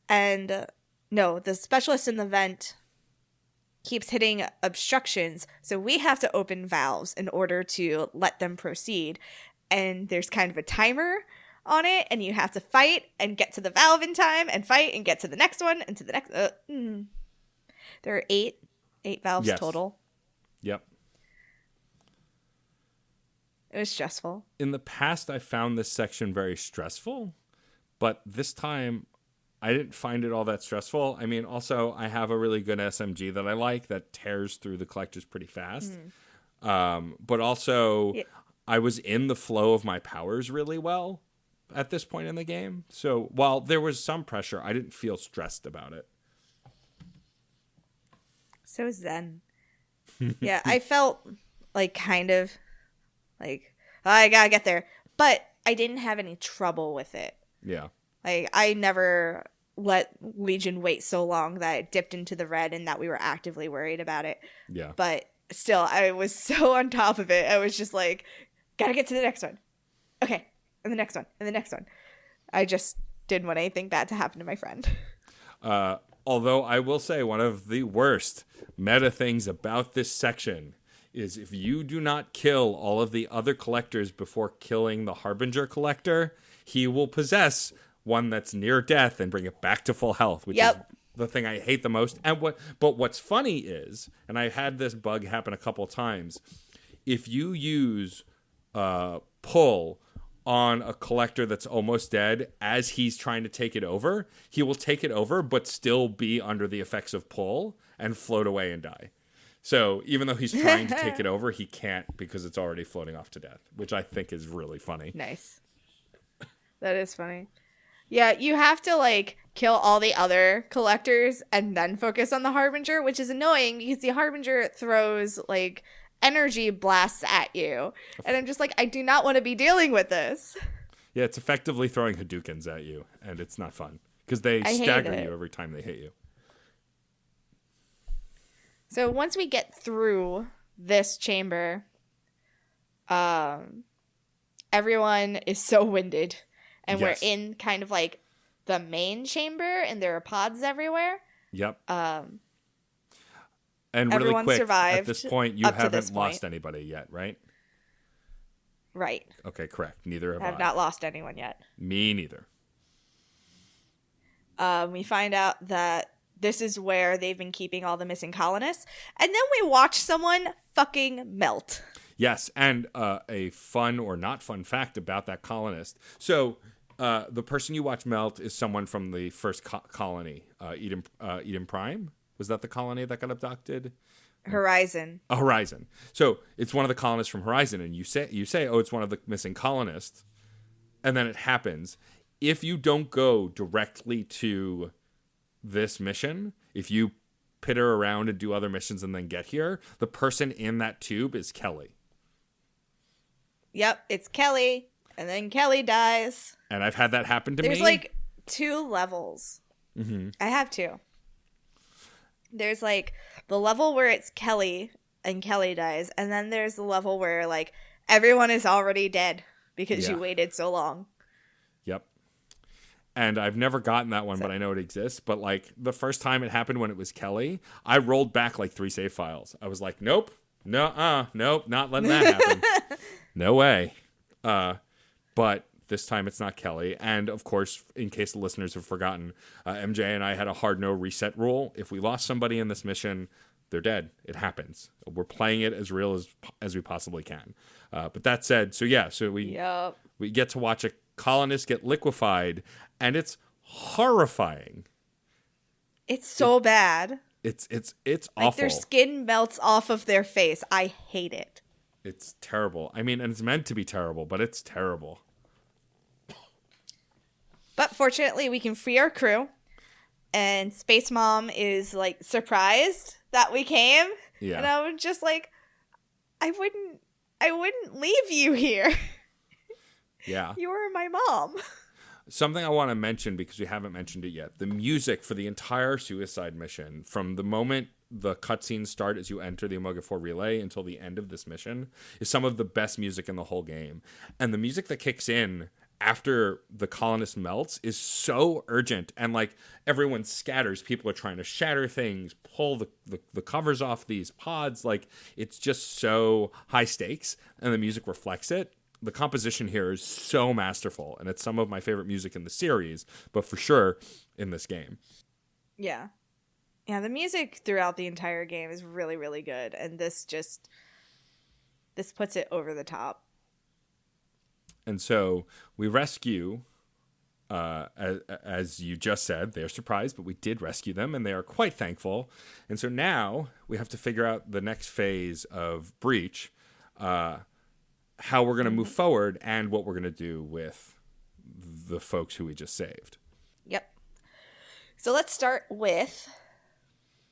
and the specialist in the vent keeps hitting obstructions, so we have to open valves in order to let them proceed. And there's kind of a timer on it, and you have to fight and get to the valve in time, and fight and get to the next one, and to the next. There are eight valves total. Yep. It was stressful. In the past, I found this section very stressful, But this time, I didn't find it all that stressful. I mean, also, I have a really good SMG that I like that tears through the collectors pretty fast. But also, Yeah. I was in the flow of my powers really well at this point in the game. So while there was some pressure, I didn't feel stressed about it. So zen. Yeah, I felt like kind of like, oh, I gotta get there. But I didn't have any trouble with it. Yeah. Like, I never let Legion wait so long that it dipped into the red and that we were actively worried about it. Yeah. But still, I was so on top of it. I was just like, gotta get to the next one. Okay, and the next one, and the next one. I just didn't want anything bad to happen to my friend. Although I will say one of the worst meta things about this section is if you do not kill all of the other collectors before killing the Harbinger collector, he will possess one that's near death and bring it back to full health, which is the thing I hate the most. But what's funny is, and I had this bug happen a couple times, if you use pull on a collector that's almost dead as he's trying to take it over, he will take it over but still be under the effects of pull and float away and die. So even though he's trying to take it over, he can't because it's already floating off to death, which I think is really funny. Nice. That is funny. Yeah, you have to, like, kill all the other collectors and then focus on the Harbinger, which is annoying because the Harbinger throws, like, energy blasts at you. And I'm just like, I do not want to be dealing with this. Yeah, it's effectively throwing Hadoukens at you, and it's not fun because they stagger you every time they hit you. So once we get through this chamber, everyone is so winded. And yes. We're in kind of like the main chamber, and there are pods everywhere. Yep. And really quick, at this point, you haven't lost anybody yet, right? Right. Okay, correct. Neither have I. I have not lost anyone yet. Me neither. We find out that this is where they've been keeping all the missing colonists. And then we watch someone fucking melt. Yes, and a fun or not fun fact about that colonist. So the person you watch melt is someone from the first colony, Eden Prime. Was that the colony that got abducted? Horizon. Horizon. So it's one of the colonists from Horizon, and you say, oh, it's one of the missing colonists, and then it happens. If you don't go directly to this mission, if you pitter around and do other missions and then get here, the person in that tube is Kelly. Yep, it's Kelly, and then Kelly dies. And I've had that happen to me. There's like 2 levels. Mm-hmm. I have 2. There's like the level where it's Kelly and Kelly dies, and then there's the level where like everyone is already dead because you waited so long. Yep. And I've never gotten that one, but I know it exists. But like the first time it happened when it was Kelly, I rolled back like 3 save files. I was like, nope, nope, not letting that happen. No way. But this time it's not Kelly. And of course, in case the listeners have forgotten, MJ and I had a hard no reset rule. If we lost somebody in this mission, they're dead. It happens. We're playing it as real as we possibly can. But that said, so we get to watch a colonist get liquefied, and it's horrifying. It's so bad. It's like awful. Their skin melts off of their face. I hate it. It's terrible. I mean, and it's meant to be terrible, but it's terrible. But fortunately, we can free our crew. And Space Mom is, like, surprised that we came. Yeah. And I was just like, I wouldn't leave you here. Yeah. You were my mom. Something I want to mention, because we haven't mentioned it yet. The music for the entire suicide mission, from the moment the cutscenes start as you enter the Omega 4 relay until the end of this mission, is some of the best music in the whole game. And the music that kicks in after the colonist melts is so urgent, and like everyone scatters. People are trying to shatter things, pull the covers off these pods. Like, it's just so high stakes, and the music reflects it. The composition here is so masterful, and it's some of my favorite music in the series, but for sure in this game. Yeah, the music throughout the entire game is really, really good, and this puts it over the top. And so we rescue as you just said, they're surprised, but we did rescue them, and they are quite thankful. And so now we have to figure out the next phase of Breach, how we're going to move forward, and what we're going to do with the folks who we just saved. Yep. So let's start with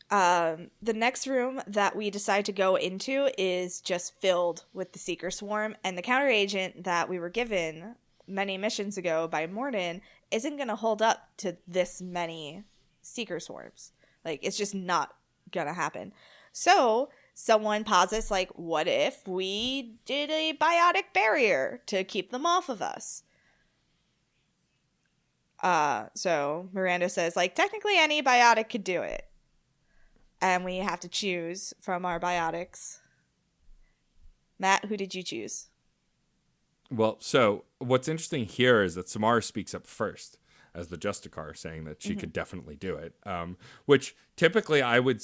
the next room that we decide to go into is just filled with the Seeker Swarm, and the counter agent that we were given many missions ago by Mordin isn't going to hold up to this many Seeker Swarms. Like, it's just not going to happen. So someone posits, like, what if we did a biotic barrier to keep them off of us? So Miranda says, like, technically any biotic could do it. And we have to choose from our biotics. Matt, who did you choose? Well, so what's interesting here is that Samara speaks up first as the Justicar, saying that she could definitely do it. Which typically I would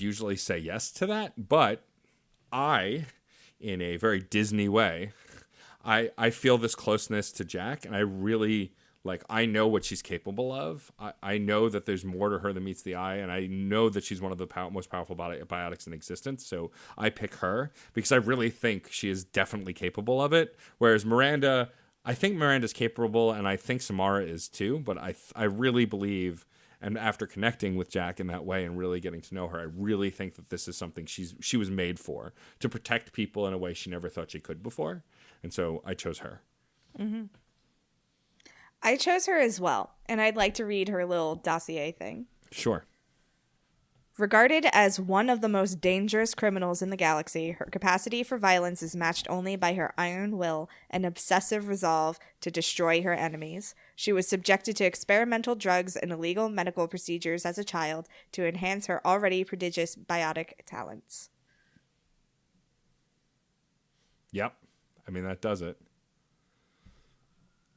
usually say yes to that, but I, in a very Disney way, I feel this closeness to Jack, and I really I know what she's capable of. I know that there's more to her than meets the eye, and I know that she's one of the most powerful biotics in existence. So I pick her because I really think she is definitely capable of it. Whereas Miranda, I think Miranda's capable, and I think Samara is too. But I really believe, and after connecting with Jack in that way and really getting to know her, I really think that this is something she was made for, to protect people in a way she never thought she could before. And so I chose her. Mm-hmm. I chose her as well, and I'd like to read her little dossier thing. Sure. Regarded as one of the most dangerous criminals in the galaxy, her capacity for violence is matched only by her iron will and obsessive resolve to destroy her enemies. She was subjected to experimental drugs and illegal medical procedures as a child to enhance her already prodigious biotic talents. Yep. I mean, that does it.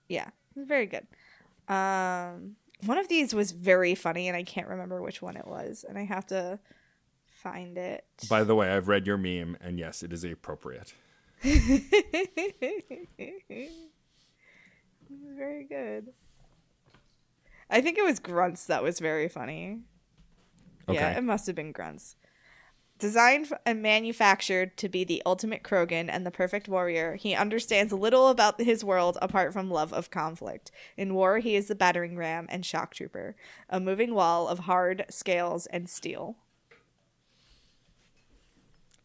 Yeah. Very good. One of these was very funny, and I can't remember which one it was, and I have to find it. By the way, I've read your meme, and yes, it is appropriate. It was very good. I think it was Grunts that was very funny. Okay. Yeah, it must have been Grunts. Designed and manufactured to be the ultimate Krogan and the perfect warrior, he understands little about his world apart from love of conflict. In war, he is the battering ram and shock trooper, a moving wall of hard scales and steel.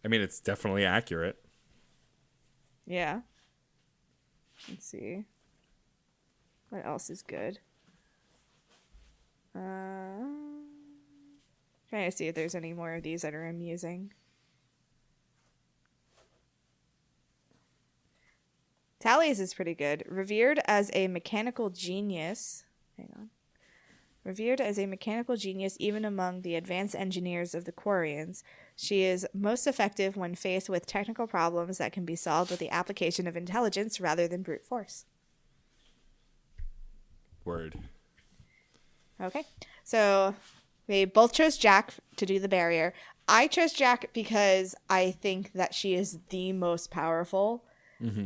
I mean, it's definitely accurate. Yeah. Let's see. What else is good? Trying to see if there's any more of these that are amusing. Tally's is pretty good. Revered as a mechanical genius. Hang on. Revered as a mechanical genius even among the advanced engineers of the Quarians, she is most effective when faced with technical problems that can be solved with the application of intelligence rather than brute force. Word. Okay. So we both chose Jack to do the barrier. I chose Jack because I think that she is the most powerful,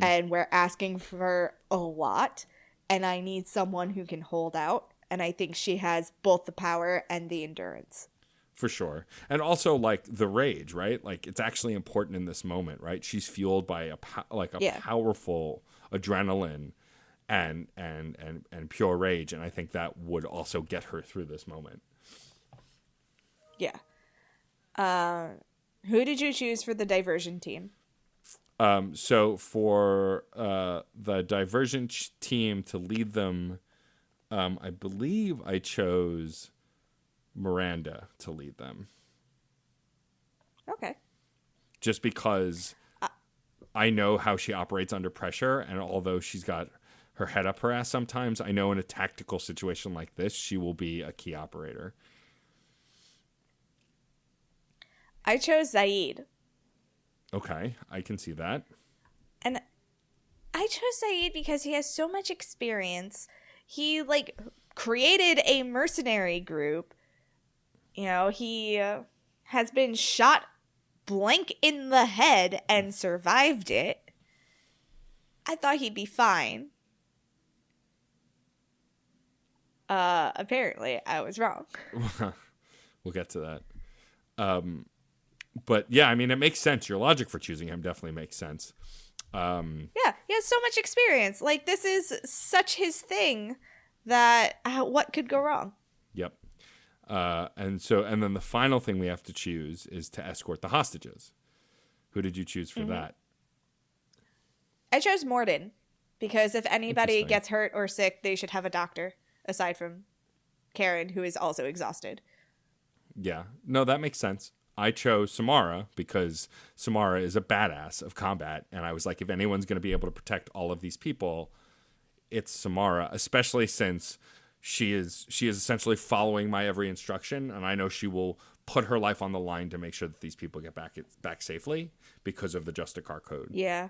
and we're asking for a lot, and I need someone who can hold out, and I think she has both the power and the endurance. For sure. And also, the rage, right? It's actually important in this moment, right? She's fueled by a powerful adrenaline and pure rage, and I think that would also get her through this moment. Yeah. Who did you choose for the diversion team? So for the diversion team to lead them, I believe I chose Miranda to lead them. Okay. Just because I know how she operates under pressure, and although she's got her head up her ass sometimes, I know in a tactical situation like this, she will be a key operator. I chose Zaid. Okay, I can see that. And I chose Zaid because he has so much experience. He, created a mercenary group. You know, he has been shot blank in the head and survived it. I thought he'd be fine. Apparently, I was wrong. We'll get to that. But yeah, I mean, it makes sense. Your logic for choosing him definitely makes sense. Yeah, he has so much experience. Like, this is such his thing that what could go wrong? Yep. And then the final thing we have to choose is to escort the hostages. Who did you choose for that? I chose Morden because if anybody Interesting. gets hurt or sick, they should have a doctor aside from Karen, who is also exhausted. Yeah. No, that makes sense. I chose Samara because Samara is a badass of combat. And I was like, if anyone's going to be able to protect all of these people, it's Samara, especially since she is essentially following my every instruction. And I know she will put her life on the line to make sure that these people get back safely because of the Justicar code. Yeah.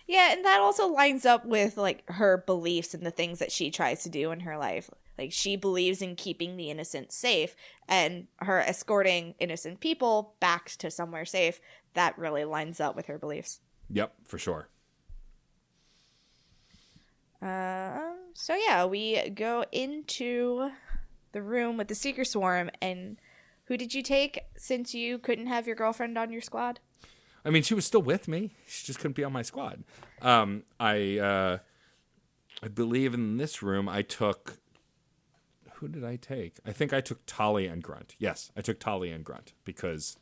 Yeah, and that also lines up with, like, her beliefs and the things that she tries to do in her life. Like, she believes in keeping the innocent safe, and her escorting innocent people back to somewhere safe, that really lines up with her beliefs. Yep, for sure. So yeah, we go into the room with the Seeker Swarm, and who did you take since you couldn't have your girlfriend on your squad? I mean, she was still with me. She just couldn't be on my squad. I believe in this room I took... Who did I take? I think I took Tali and Grunt. Yes, I took Tali and Grunt because,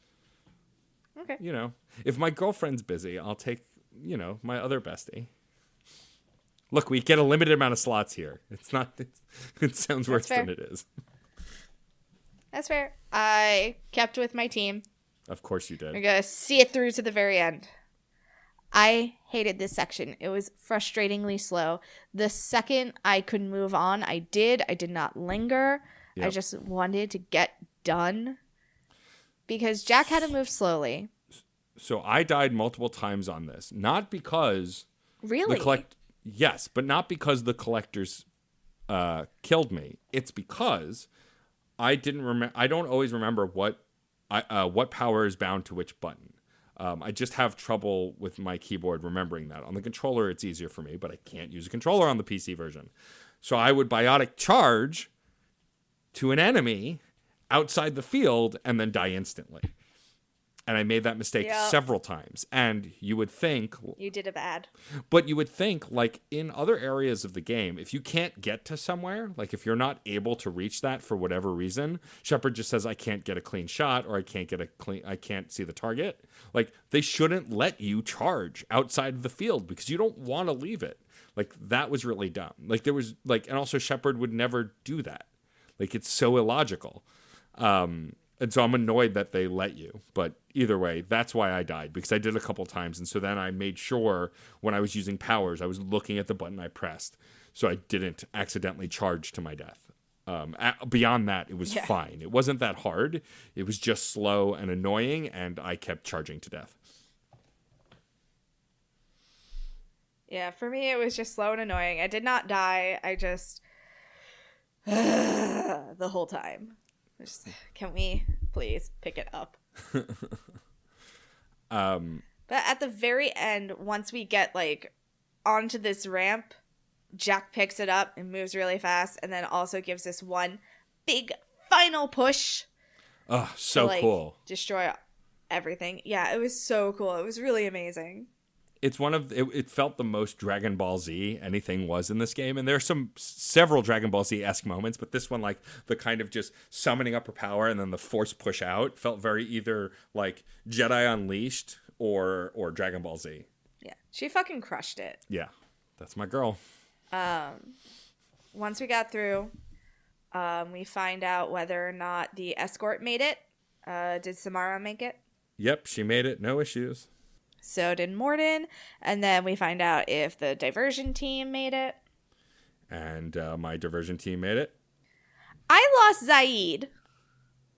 Okay. you know, if my girlfriend's busy, I'll take, you know, my other bestie. Look, we get a limited amount of slots here. It's not... it sounds worse than it is. That's fair. I kept with my team. Of course you did. We're going to see it through to the very end. I hated this section. It was frustratingly slow. The second I could move on, I did. I did not linger. Yep. I just wanted to get done. Because Jack had to move slowly. So I died multiple times on this. Not because... Really? Yes, but not because the collectors killed me. It's because I didn't remember. I don't always remember what power is bound to which button. I just have trouble with my keyboard remembering that. On the controller, it's easier for me, but I can't use a controller on the PC version. So I would biotic charge to an enemy outside the field and then die instantly. And I made that mistake several times. And you would think... You did it bad. But you would think, like, in other areas of the game, if you can't get to somewhere, like if you're not able to reach that for whatever reason, Shepard just says, I can't get a clean shot, or I can't see the target. Like, they shouldn't let you charge outside of the field because you don't want to leave it. Like, that was really dumb. Like, there was, like, and also Shepard would never do that. Like, it's so illogical. And so I'm annoyed that they let you. But either way, that's why I died, because I did a couple times. And so then I made sure when I was using powers, I was looking at the button I pressed so I didn't accidentally charge to my death. Beyond that, it was fine. It wasn't that hard. It was just slow and annoying, and I kept charging to death. Yeah, for me, it was just slow and annoying. I did not die. I just... the whole time. Just, can we please pick it up? But at the very end, once we get like onto this ramp, Jack picks it up and moves really fast, and then also gives this one big final push. Oh, so to, cool. Destroy everything. Yeah, it was so cool. It was really amazing. It's it felt the most Dragon Ball Z anything was in this game. And there's several Dragon Ball Z-esque moments, but this one, like the kind of just summoning up her power and then the force push out felt very either like Jedi Unleashed or Dragon Ball Z. Yeah, she fucking crushed it. Yeah, that's my girl. Once we got through, we find out whether or not the escort made it. Did Samara make it? Yep, she made it. No issues. So did Morden. And then we find out if the diversion team made it. And my diversion team made it. I lost Zaid.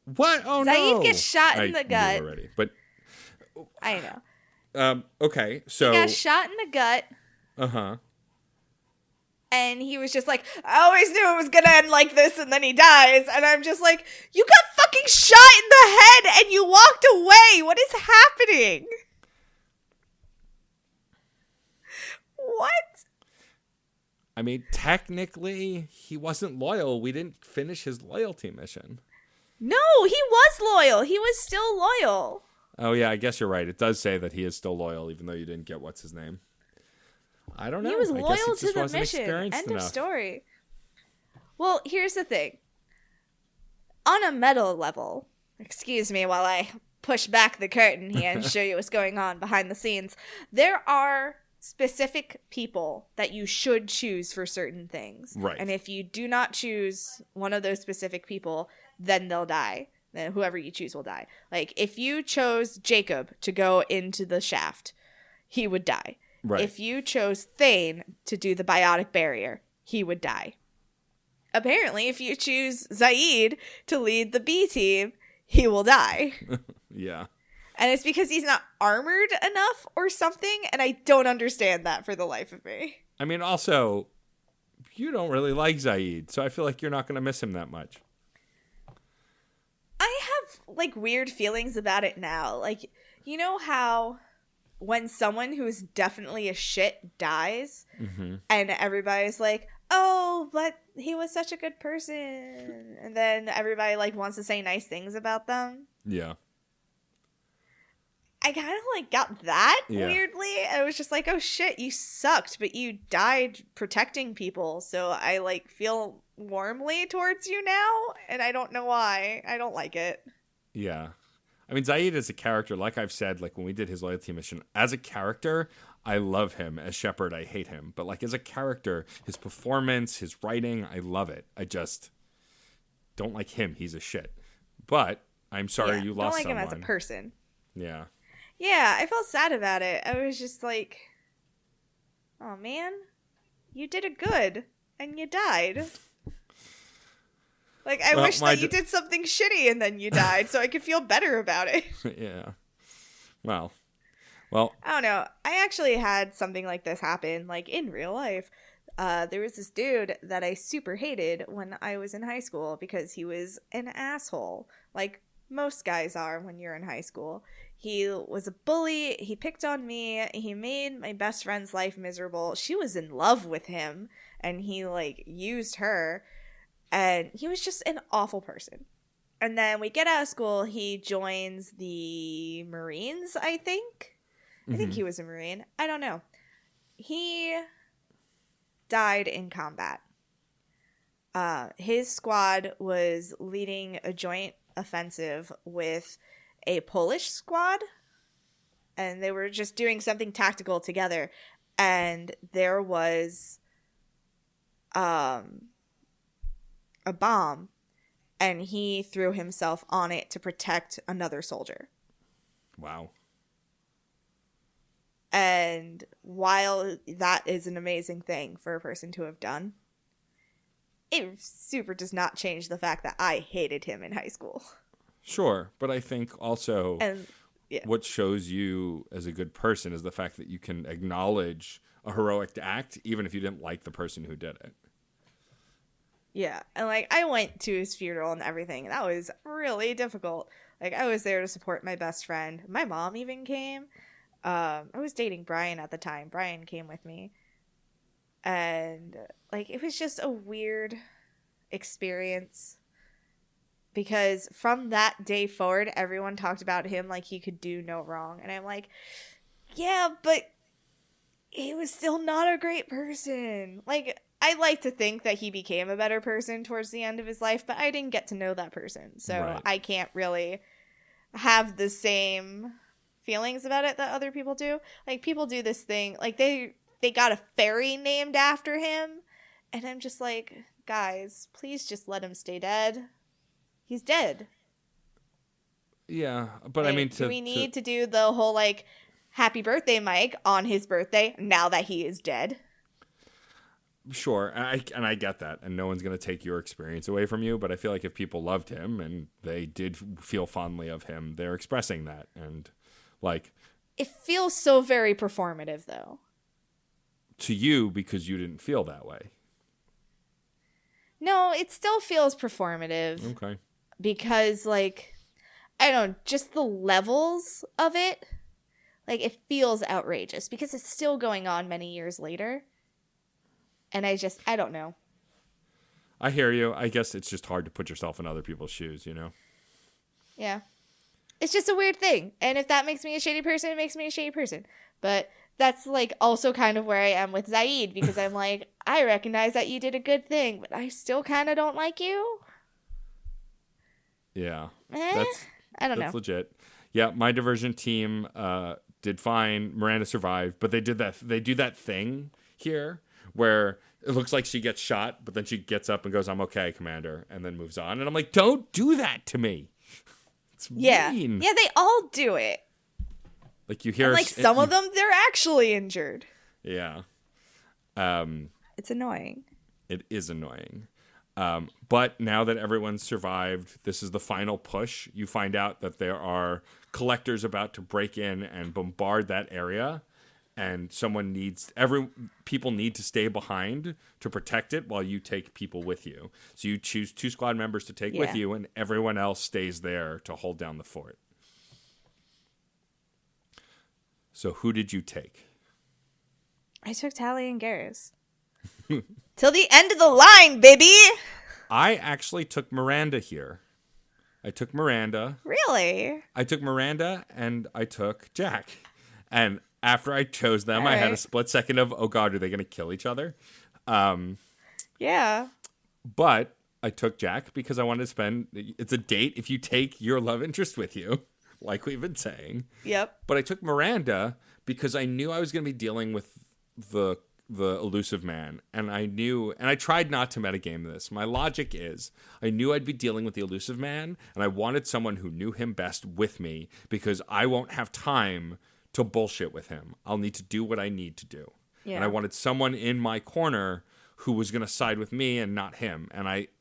What? Oh, Zaid no. gets shot in the gut. Knew already, but I know. Okay, so... He got shot in the gut. Uh-huh. And he was just like, I always knew it was going to end like this, and then he dies. And I'm just like, you got fucking shot in the head and you walked away. What is happening? What? I mean, technically, he wasn't loyal. We didn't finish his loyalty mission. No, he was loyal. He was still loyal. Oh, yeah, I guess you're right. It does say that he is still loyal, even though you didn't get what's his name. I don't know. He was I guess loyal he to just the wasn't mission. experienced End enough. of story. Well, here's the thing. On a meta level, excuse me while I push back the curtain here and show you what's going on behind the scenes, there are specific people that you should choose for certain things. Right. And if you do not choose one of those specific people, then they'll die. Then whoever you choose will die. Like, if you chose Jacob to go into the shaft, he would die. Right. If you chose Thane to do the biotic barrier, he would die. Apparently, if you choose Zaid to lead the B team, he will die. Yeah. And it's because he's not armored enough or something, and I don't understand that for the life of me. I mean, also, you don't really like Zaid, so I feel like you're not going to miss him that much. I have, like, weird feelings about it now. Like, you know how when someone who's definitely a shit dies, and everybody's like, oh, but he was such a good person. And then everybody, like, wants to say nice things about them. Yeah. I kind of, like, got that Yeah. weirdly. And it was just like, oh, shit, you sucked, but you died protecting people. So I, like, feel warmly towards you now, and I don't know why. I don't like it. Yeah. I mean, Zaid as a character, like I've said, like when we did his loyalty mission, as a character, I love him. As Shepard, I hate him. But like as a character, his performance, his writing, I love it. I just don't like him. He's a shit. But I'm sorry you lost someone. Don't like him as a person. Yeah. Yeah, I felt sad about it. I was just like, oh man, you did it good, and you died. Like, I wish that you did something shitty and then you died so I could feel better about it. Yeah. Well. I don't know. I actually had something like this happen, like, in real life. There was this dude that I super hated when I was in high school because he was an asshole. Like, most guys are when you're in high school. He was a bully. He picked on me. He made my best friend's life miserable. She was in love with him, and he, like, used her. And he was just an awful person. And then we get out of school, he joins the Marines, I think. I think he was a Marine. I don't know. He died in combat. His squad was leading a joint offensive with a Polish squad. And they were just doing something tactical together. And there was a bomb, and he threw himself on it to protect another soldier. Wow. And while that is an amazing thing for a person to have done, it super does not change the fact that I hated him in high school. Sure, but I think also Yeah. what shows you as a good person is the fact that you can acknowledge a heroic act even if you didn't like the person who did it. Yeah, and, like, I went to his funeral and everything. That was really difficult. Like, I was there to support my best friend. My mom even came. I was dating Brian at the time. Brian came with me. And, like, it was just a weird experience. Because from that day forward, everyone talked about him like he could do no wrong. And I'm like, yeah, but he was still not a great person. Like, I like to think that he became a better person towards the end of his life, but I didn't get to know that person. So Right. I can't really have the same feelings about it that other people do. Like, people do this thing, like, they got a fairy named after him, and I'm just like, guys, please just let him stay dead. He's dead. Yeah, but Like, I mean, do we need to do the whole, like, happy birthday, Mike, on his birthday now that he is dead? Sure, and I get that, and no one's going to take your experience away from you, but I feel like if people loved him and they did feel fondly of him, they're expressing that, and, like... It feels so very performative, though. To you, because you didn't feel that way. No, it still feels performative. Okay. Because, like, I don't know, just the levels of it, like, it feels outrageous, because it's still going on many years later. And I don't know. I hear you. I guess it's just hard to put yourself in other people's shoes, you know? Yeah. It's just a weird thing. And if that makes me a shady person, it makes me a shady person. But that's like also kind of where I am with Zaid, because I'm like, I recognize that you did a good thing, but I still kind of don't like you. Yeah. I don't know. That's legit. Yeah, my diversion team did fine. Miranda survived, but they do that thing here where it looks like she gets shot, but then she gets up and goes, "I'm okay, Commander," and then moves on. And I'm like, don't do that to me. It's mean. Yeah, they all do it. Like you hear, and like some of them, they're actually injured. Yeah. It's annoying. It is annoying. But now that everyone's survived, this is the final push. You find out that there are collectors about to break in and bombard that area, and people need to stay behind to protect it while you take people with you. So you choose 2 squad members to take with you, and everyone else stays there to hold down the fort. So who did you take? I took Tally and Garrus. Till the end of the line, baby! I actually took Miranda here. I took Miranda. Really? I took Miranda and I took Jack. And after I chose them, I had a split second of, oh God, are they going to kill each other? Yeah. But I took Jack because I wanted to it's a date if you take your love interest with you, like we've been saying. Yep. But I took Miranda because I knew I was going to be dealing with the elusive man, and I tried not to metagame this. My logic is I knew I'd be dealing with the elusive man, and I wanted someone who knew him best with me because I won't have time to bullshit with him. I'll need to do what I need to do. Yeah. And I wanted someone in my corner who was going to side with me and not him,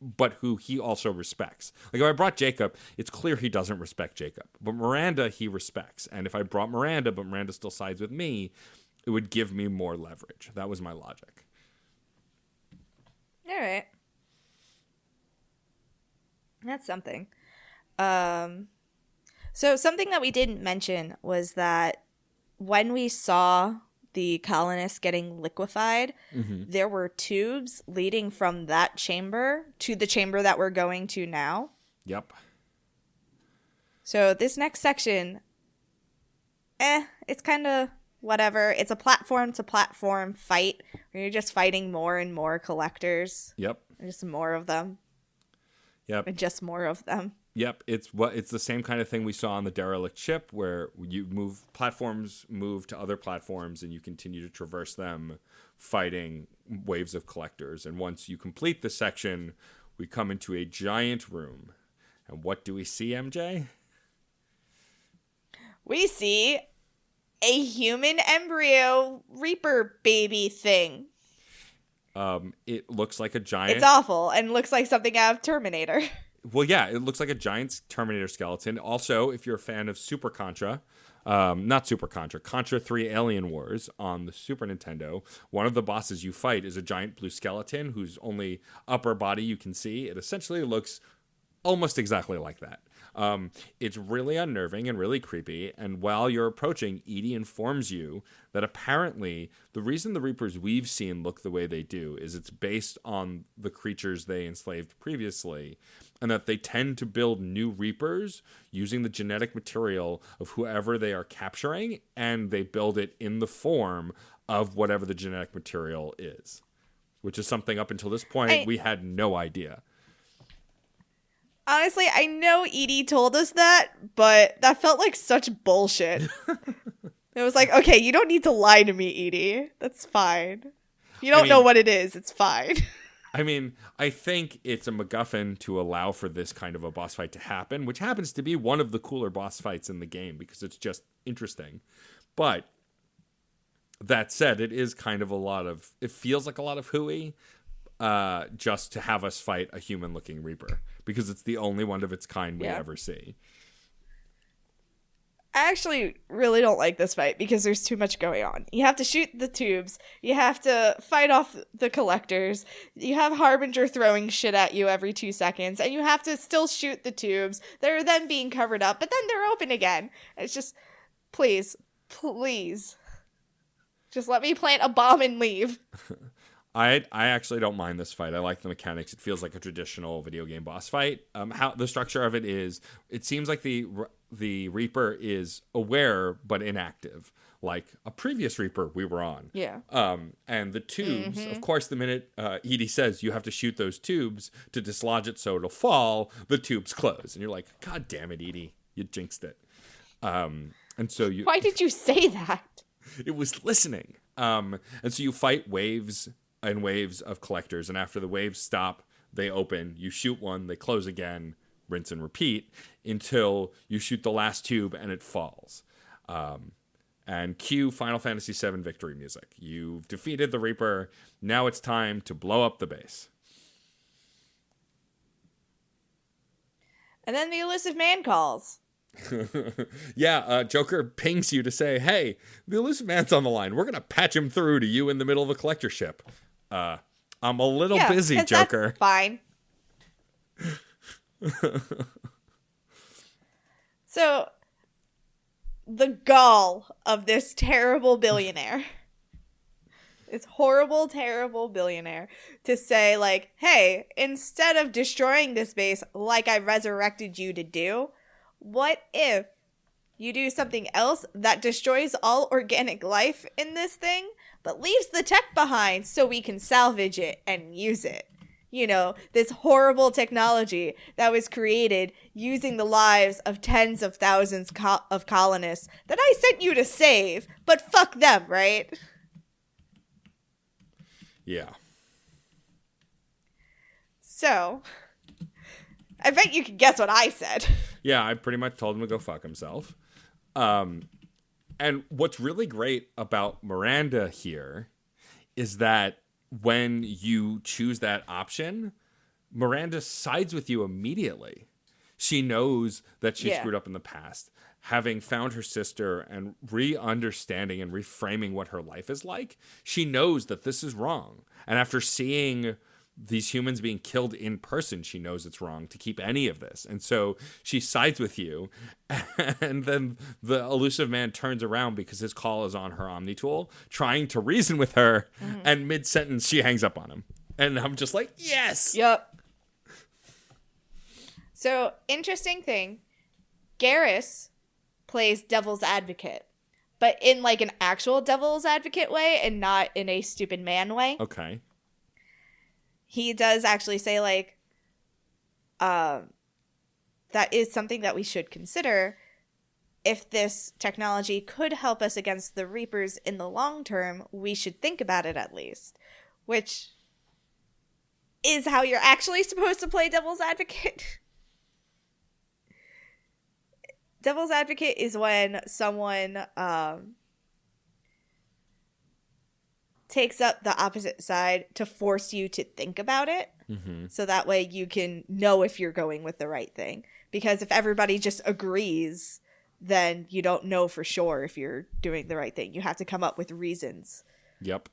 but who he also respects. Like if I brought Jacob, it's clear he doesn't respect Jacob, but Miranda he respects. And if I brought Miranda, but Miranda still sides with me, it would give me more leverage. That was my logic. All right. That's something. So something that we didn't mention was that when we saw the colonists getting liquefied, there were tubes leading from that chamber to the chamber that we're going to now. Yep. So this next section, it's kind of whatever. It's a platform to platform fight where you're just fighting more and more collectors. Yep. And just more of them. Yep. And just more of them. Yep. It's the same kind of thing we saw on the derelict ship where platforms move to other platforms and you continue to traverse them fighting waves of collectors. And once you complete the section, we come into a giant room. And what do we see, MJ? We see a human embryo Reaper baby thing. It looks like a giant... It's awful and looks like something out of Terminator. Well, yeah, it looks like a giant Terminator skeleton. Also, if you're a fan of Super Contra, not Super Contra, Contra 3 Alien Wars on the Super Nintendo, one of the bosses you fight is a giant blue skeleton whose only upper body you can see. It essentially looks almost exactly like that. It's really unnerving and really creepy. And while you're approaching, EDI informs you that apparently the reason the Reapers we've seen look the way they do is it's based on the creatures they enslaved previously, and that they tend to build new Reapers using the genetic material of whoever they are capturing, and they build it in the form of whatever the genetic material is, which is something up until this point we had no idea. Honestly, I know Edie told us that, but that felt like such bullshit. It was like, okay, you don't need to lie to me, Edie. That's fine. You don't know what it is. It's fine. I mean, I think it's a MacGuffin to allow for this kind of a boss fight to happen, which happens to be one of the cooler boss fights in the game because it's just interesting. But that said, it is kind of it feels like a lot of hooey just to have us fight a human-looking Reaper because it's the only one of its kind we ever see. I actually really don't like this fight because there's too much going on. You have to shoot the tubes. You have to fight off the collectors. You have Harbinger throwing shit at you every 2 seconds. And you have to still shoot the tubes. They're then being covered up, but then they're open again. It's just, please. Just let me plant a bomb and leave. I actually don't mind this fight. I like the mechanics. It feels like a traditional video game boss fight. How the structure of it is, it seems like the Reaper is aware but inactive, like a previous Reaper we were on. Yeah. And the tubes, of course, the minute Edie says you have to shoot those tubes to dislodge it so it'll fall, the tubes close, and you're like, God damn it, Edie, you jinxed it. And so you. Why did you say that? It was listening. And so you fight waves and waves of collectors, and after the waves stop, they open. You shoot one, they close again, rinse and repeat until you shoot the last tube and it falls. And cue Final Fantasy VII victory music. You've defeated the Reaper. Now it's time to blow up the base. And then the elusive man calls. Yeah, Joker pings you to say, hey, the elusive man's on the line. We're going to patch him through to you in the middle of a collector ship. I'm a little busy, Joker. That's fine. So, the gall of this terrible billionaire, this horrible, terrible billionaire, to say, like, hey, instead of destroying this base like I resurrected you to do, what if you do something else that destroys all organic life in this thing, but leaves the tech behind so we can salvage it and use it? You know, this horrible technology that was created using the lives of tens of thousands of colonists that I sent you to save, but fuck them, right? Yeah. So, I bet you can guess what I said. Yeah, I pretty much told him to go fuck himself. And what's really great about Miranda here is that when you choose that option, Miranda sides with you immediately. She knows that she screwed up in the past. Having found her sister and re-understanding and reframing what her life is like, she knows that this is wrong. And after seeing these humans being killed in person, she knows it's wrong to keep any of this. And so she sides with you. And then the elusive man turns around because his call is on her Omni tool, trying to reason with her. Mm-hmm. And mid-sentence, she hangs up on him. And I'm just like, yes! Yep. So, interesting thing. Garrus plays devil's advocate. But in, like, an actual devil's advocate way and not in a stupid man way. Okay. He does actually say, like, that is something that we should consider. If this technology could help us against the Reapers in the long term, we should think about it at least. Which is how you're actually supposed to play devil's advocate. Devil's advocate is when someone takes up the opposite side to force you to think about it. Mm-hmm. So that way you can know if you're going with the right thing. Because if everybody just agrees, then you don't know for sure if you're doing the right thing. You have to come up with reasons. Yep.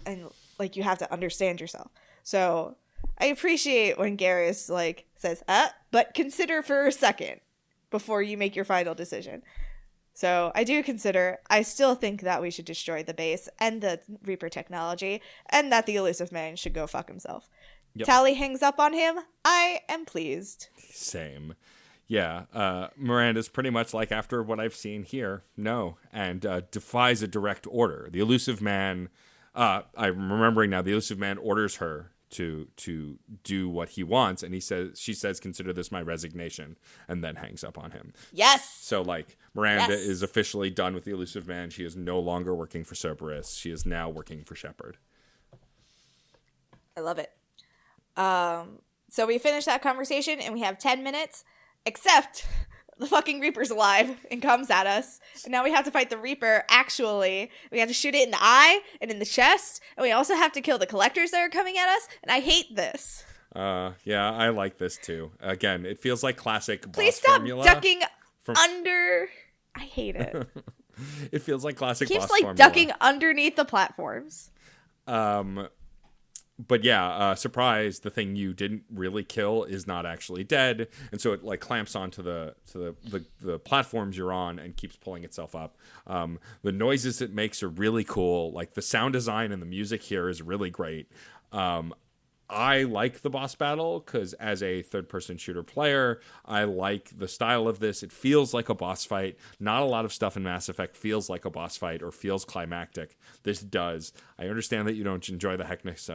And, like, you have to understand yourself. So I appreciate when Garrus, like, says, but consider for a second before you make your final decision. So I do consider, I still think that we should destroy the base and the Reaper technology, and that the elusive man should go fuck himself. Yep. Tally hangs up on him. I am pleased. Same. Yeah. Miranda's pretty much like, after what I've seen here, no, and defies a direct order. The elusive man, I'm remembering now, the elusive man orders her to do what he wants, and she says, consider this my resignation, and then hangs up on him. Yes. So, like, Miranda is officially done with the elusive man. She is no longer working for Cerberus. She is now working for Shepard. I love it. So we finish that conversation and we have 10 minutes, except the fucking Reaper's alive and comes at us. And now we have to fight the Reaper. Actually, we have to shoot it in the eye and in the chest. And we also have to kill the collectors that are coming at us. And I hate this. Yeah, I like this too. Again, it feels like classic Please boss stop formula. ducking under. I hate it. It feels like classic Keeps boss like formula. ducking underneath the platforms. but yeah, surprise, the thing you didn't really kill is not actually dead, and so it like clamps onto the platforms you're on and keeps pulling itself up. The noises it makes are really cool. Like the sound design and the music here is really great. I like the boss battle because as a third-person shooter player, I like the style of this. It feels like a boss fight. Not a lot of stuff in Mass Effect feels like a boss fight or feels climactic. This does. I understand that you don't enjoy the hecticness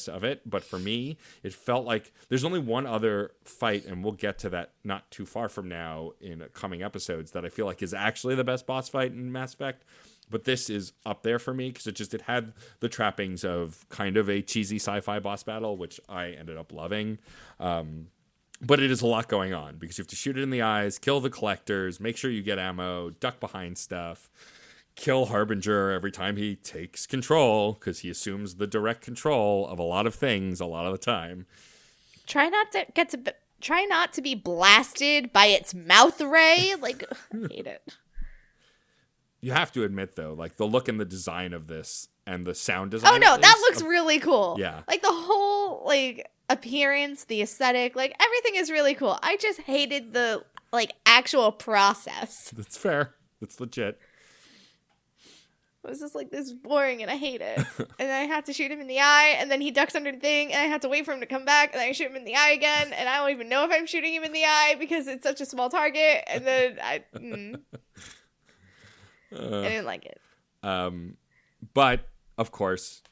of it, but for me, it felt like there's only one other fight, and we'll get to that not too far from now in coming episodes, that I feel like is actually the best boss fight in Mass Effect. But this is up there for me because it had the trappings of kind of a cheesy sci-fi boss battle, which I ended up loving. But it is a lot going on because you have to shoot it in the eyes, kill the collectors, make sure you get ammo, duck behind stuff, kill Harbinger every time he takes control because he assumes the direct control of a lot of things a lot of the time. Try not to be blasted by its mouth ray. Like, I hate it. You have to admit, though, like the look and the design of this and the sound design. Oh, no, that looks really cool. Yeah. Like the whole, like, appearance, the aesthetic, like everything is really cool. I just hated the, like, actual process. That's fair. That's legit. It was just like, this is boring and I hate it. And I had to shoot him in the eye and then he ducks under the thing and I have to wait for him to come back and then I shoot him in the eye again and I don't even know if I'm shooting him in the eye because it's such a small target. And then I didn't like it. But, of course,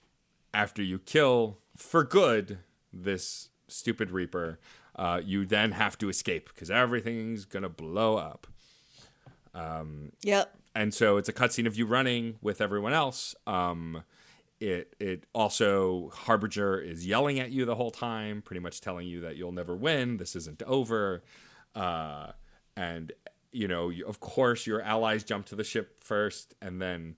after you kill, for good, this stupid Reaper, you then have to escape because everything's going to blow up. Yep. And so it's a cutscene of you running with everyone else. It also, Harbinger is yelling at you the whole time, pretty much telling you that you'll never win, this isn't over. And you know, of course, your allies jump to the ship first, and then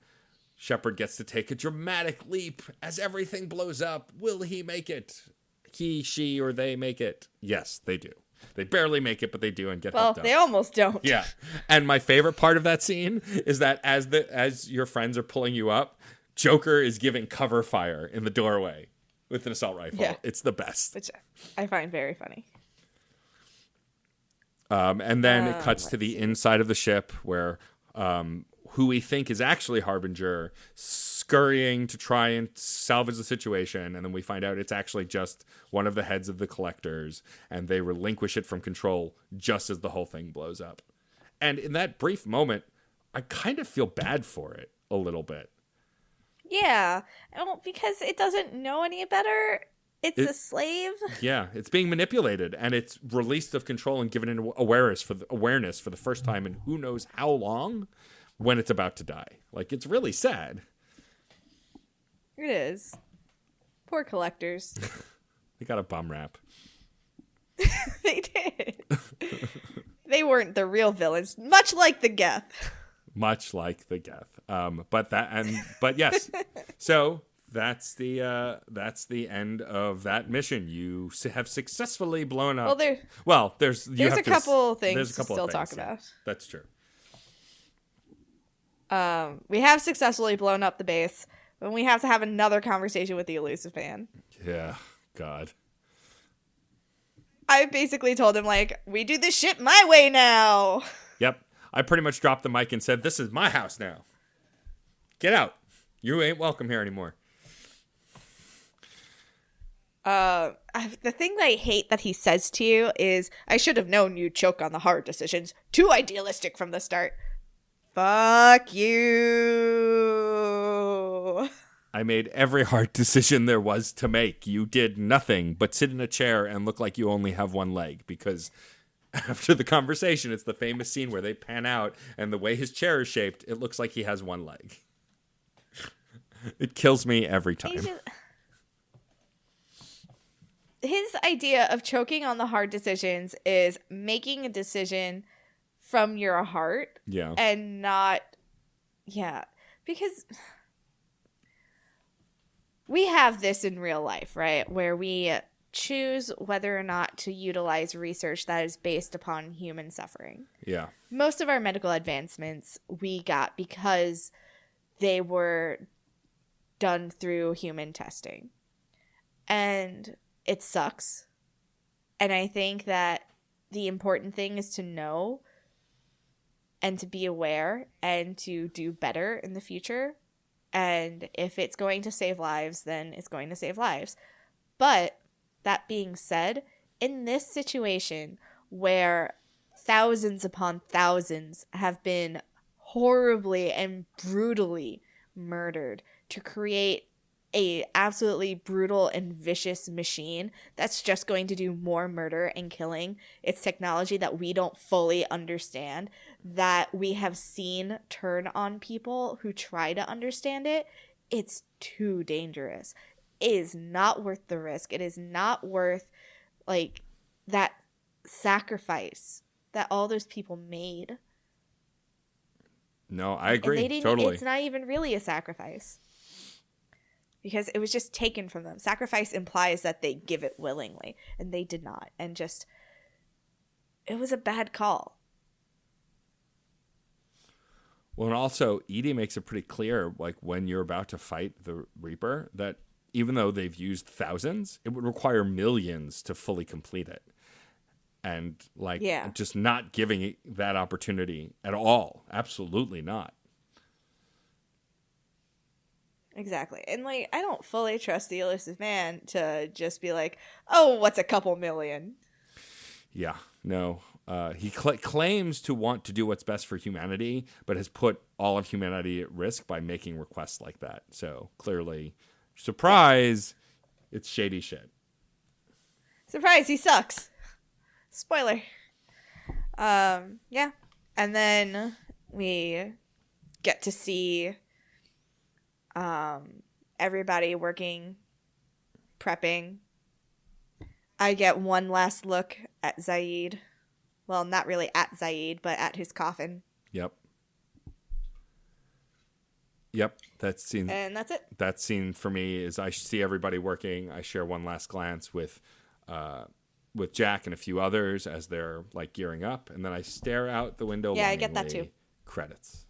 Shepard gets to take a dramatic leap as everything blows up. Will he make it? He, she, or they make it? Yes, they do. They barely make it, but they do and get helped up. Well, they almost don't. Yeah. And my favorite part of that scene is that as your friends are pulling you up, Joker is giving cover fire in the doorway with an assault rifle. Yeah. It's the best. Which I find very funny. And then it cuts to the inside of the ship where who we think is actually Harbinger scurrying to try and salvage the situation. And then we find out it's actually just one of the heads of the collectors and they relinquish it from control just as the whole thing blows up. And in that brief moment, I kind of feel bad for it a little bit. Yeah, because it doesn't know any better. It's a slave. Yeah, it's being manipulated, and it's released of control and given an awareness for the first time in who knows how long when it's about to die. Like, it's really sad. It is. Poor collectors. They got a bum rap. They did. They weren't the real villains, much like the Geth. Much like the Geth. But yes. So that's the end of that mission. You have successfully blown up. There's a couple things to still talk about. That's true. We have successfully blown up the base, but we have to have another conversation with the Elusive Man. Yeah, God. I basically told him, like, we do this shit my way now. Yep. I pretty much dropped the mic and said, this is my house now. Get out. You ain't welcome here anymore. The thing that I hate that he says to you is, I should have known you'd choke on the hard decisions. Too idealistic from the start. Fuck you. I made every hard decision there was to make. You did nothing but sit in a chair and look like you only have one leg, because after the conversation, it's the famous scene where they pan out and the way his chair is shaped, it looks like he has one leg. It kills me every time. His idea of choking on the hard decisions is making a decision from your heart. Yeah. And not, because we have this in real life, right? Where we choose whether or not to utilize research that is based upon human suffering. Yeah. Most of our medical advancements we got because they were done through human testing. And it sucks. And I think that the important thing is to know and to be aware and to do better in the future. And if it's going to save lives, then it's going to save lives. But that being said, in this situation where thousands upon thousands have been horribly and brutally murdered to create a absolutely brutal and vicious machine that's just going to do more murder and killing. It's technology that we don't fully understand, that we have seen turn on people who try to understand it. It's too dangerous. It is not worth the risk. It is not worth like that sacrifice that all those people made. No, I agree. Totally. It's not even really a sacrifice. Because it was just taken from them. Sacrifice implies that they give it willingly, and they did not. And just, it was a bad call. Well, and also, Edie makes it pretty clear, like, when you're about to fight the Reaper, that even though they've used thousands, it would require millions to fully complete it. And, like, just not giving it that opportunity at all. Absolutely not. Exactly. And, like, I don't fully trust the Elusive Man to just be like, oh, what's a couple million? Yeah, no. He claims to want to do what's best for humanity, but has put all of humanity at risk by making requests like that. So, clearly, surprise, it's shady shit. Surprise, he sucks. Spoiler. Yeah. And then we get to see everybody working, prepping. I get one last look at Zaid. Well, not really at Zaid, but at his coffin. Yep. That scene. And that's it. That scene for me is I see everybody working. I share one last glance with Jack and a few others as they're like gearing up, and then I stare out the window. Yeah, I get that too. Credits.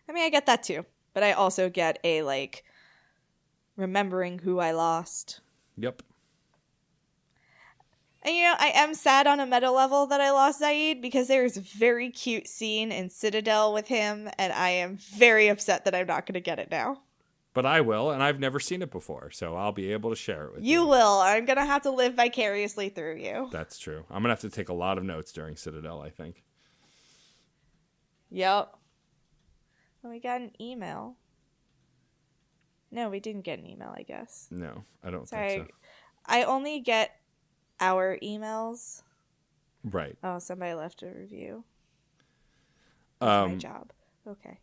I mean, I get that too, but I also get a like remembering who I lost. Yep. And, you know, I am sad on a meta level that I lost Zaid because there's a very cute scene in Citadel with him, and I am very upset that I'm not going to get it now. But I will, and I've never seen it before, so I'll be able to share it with you. You will. I'm going to have to live vicariously through you. That's true. I'm going to have to take a lot of notes during Citadel, I think. Yep. Oh, we got an email. No, we didn't get an email, I guess. No, I don't Sorry. think so. I only get our emails. Right. Oh, somebody left a review. That's my job. Okay.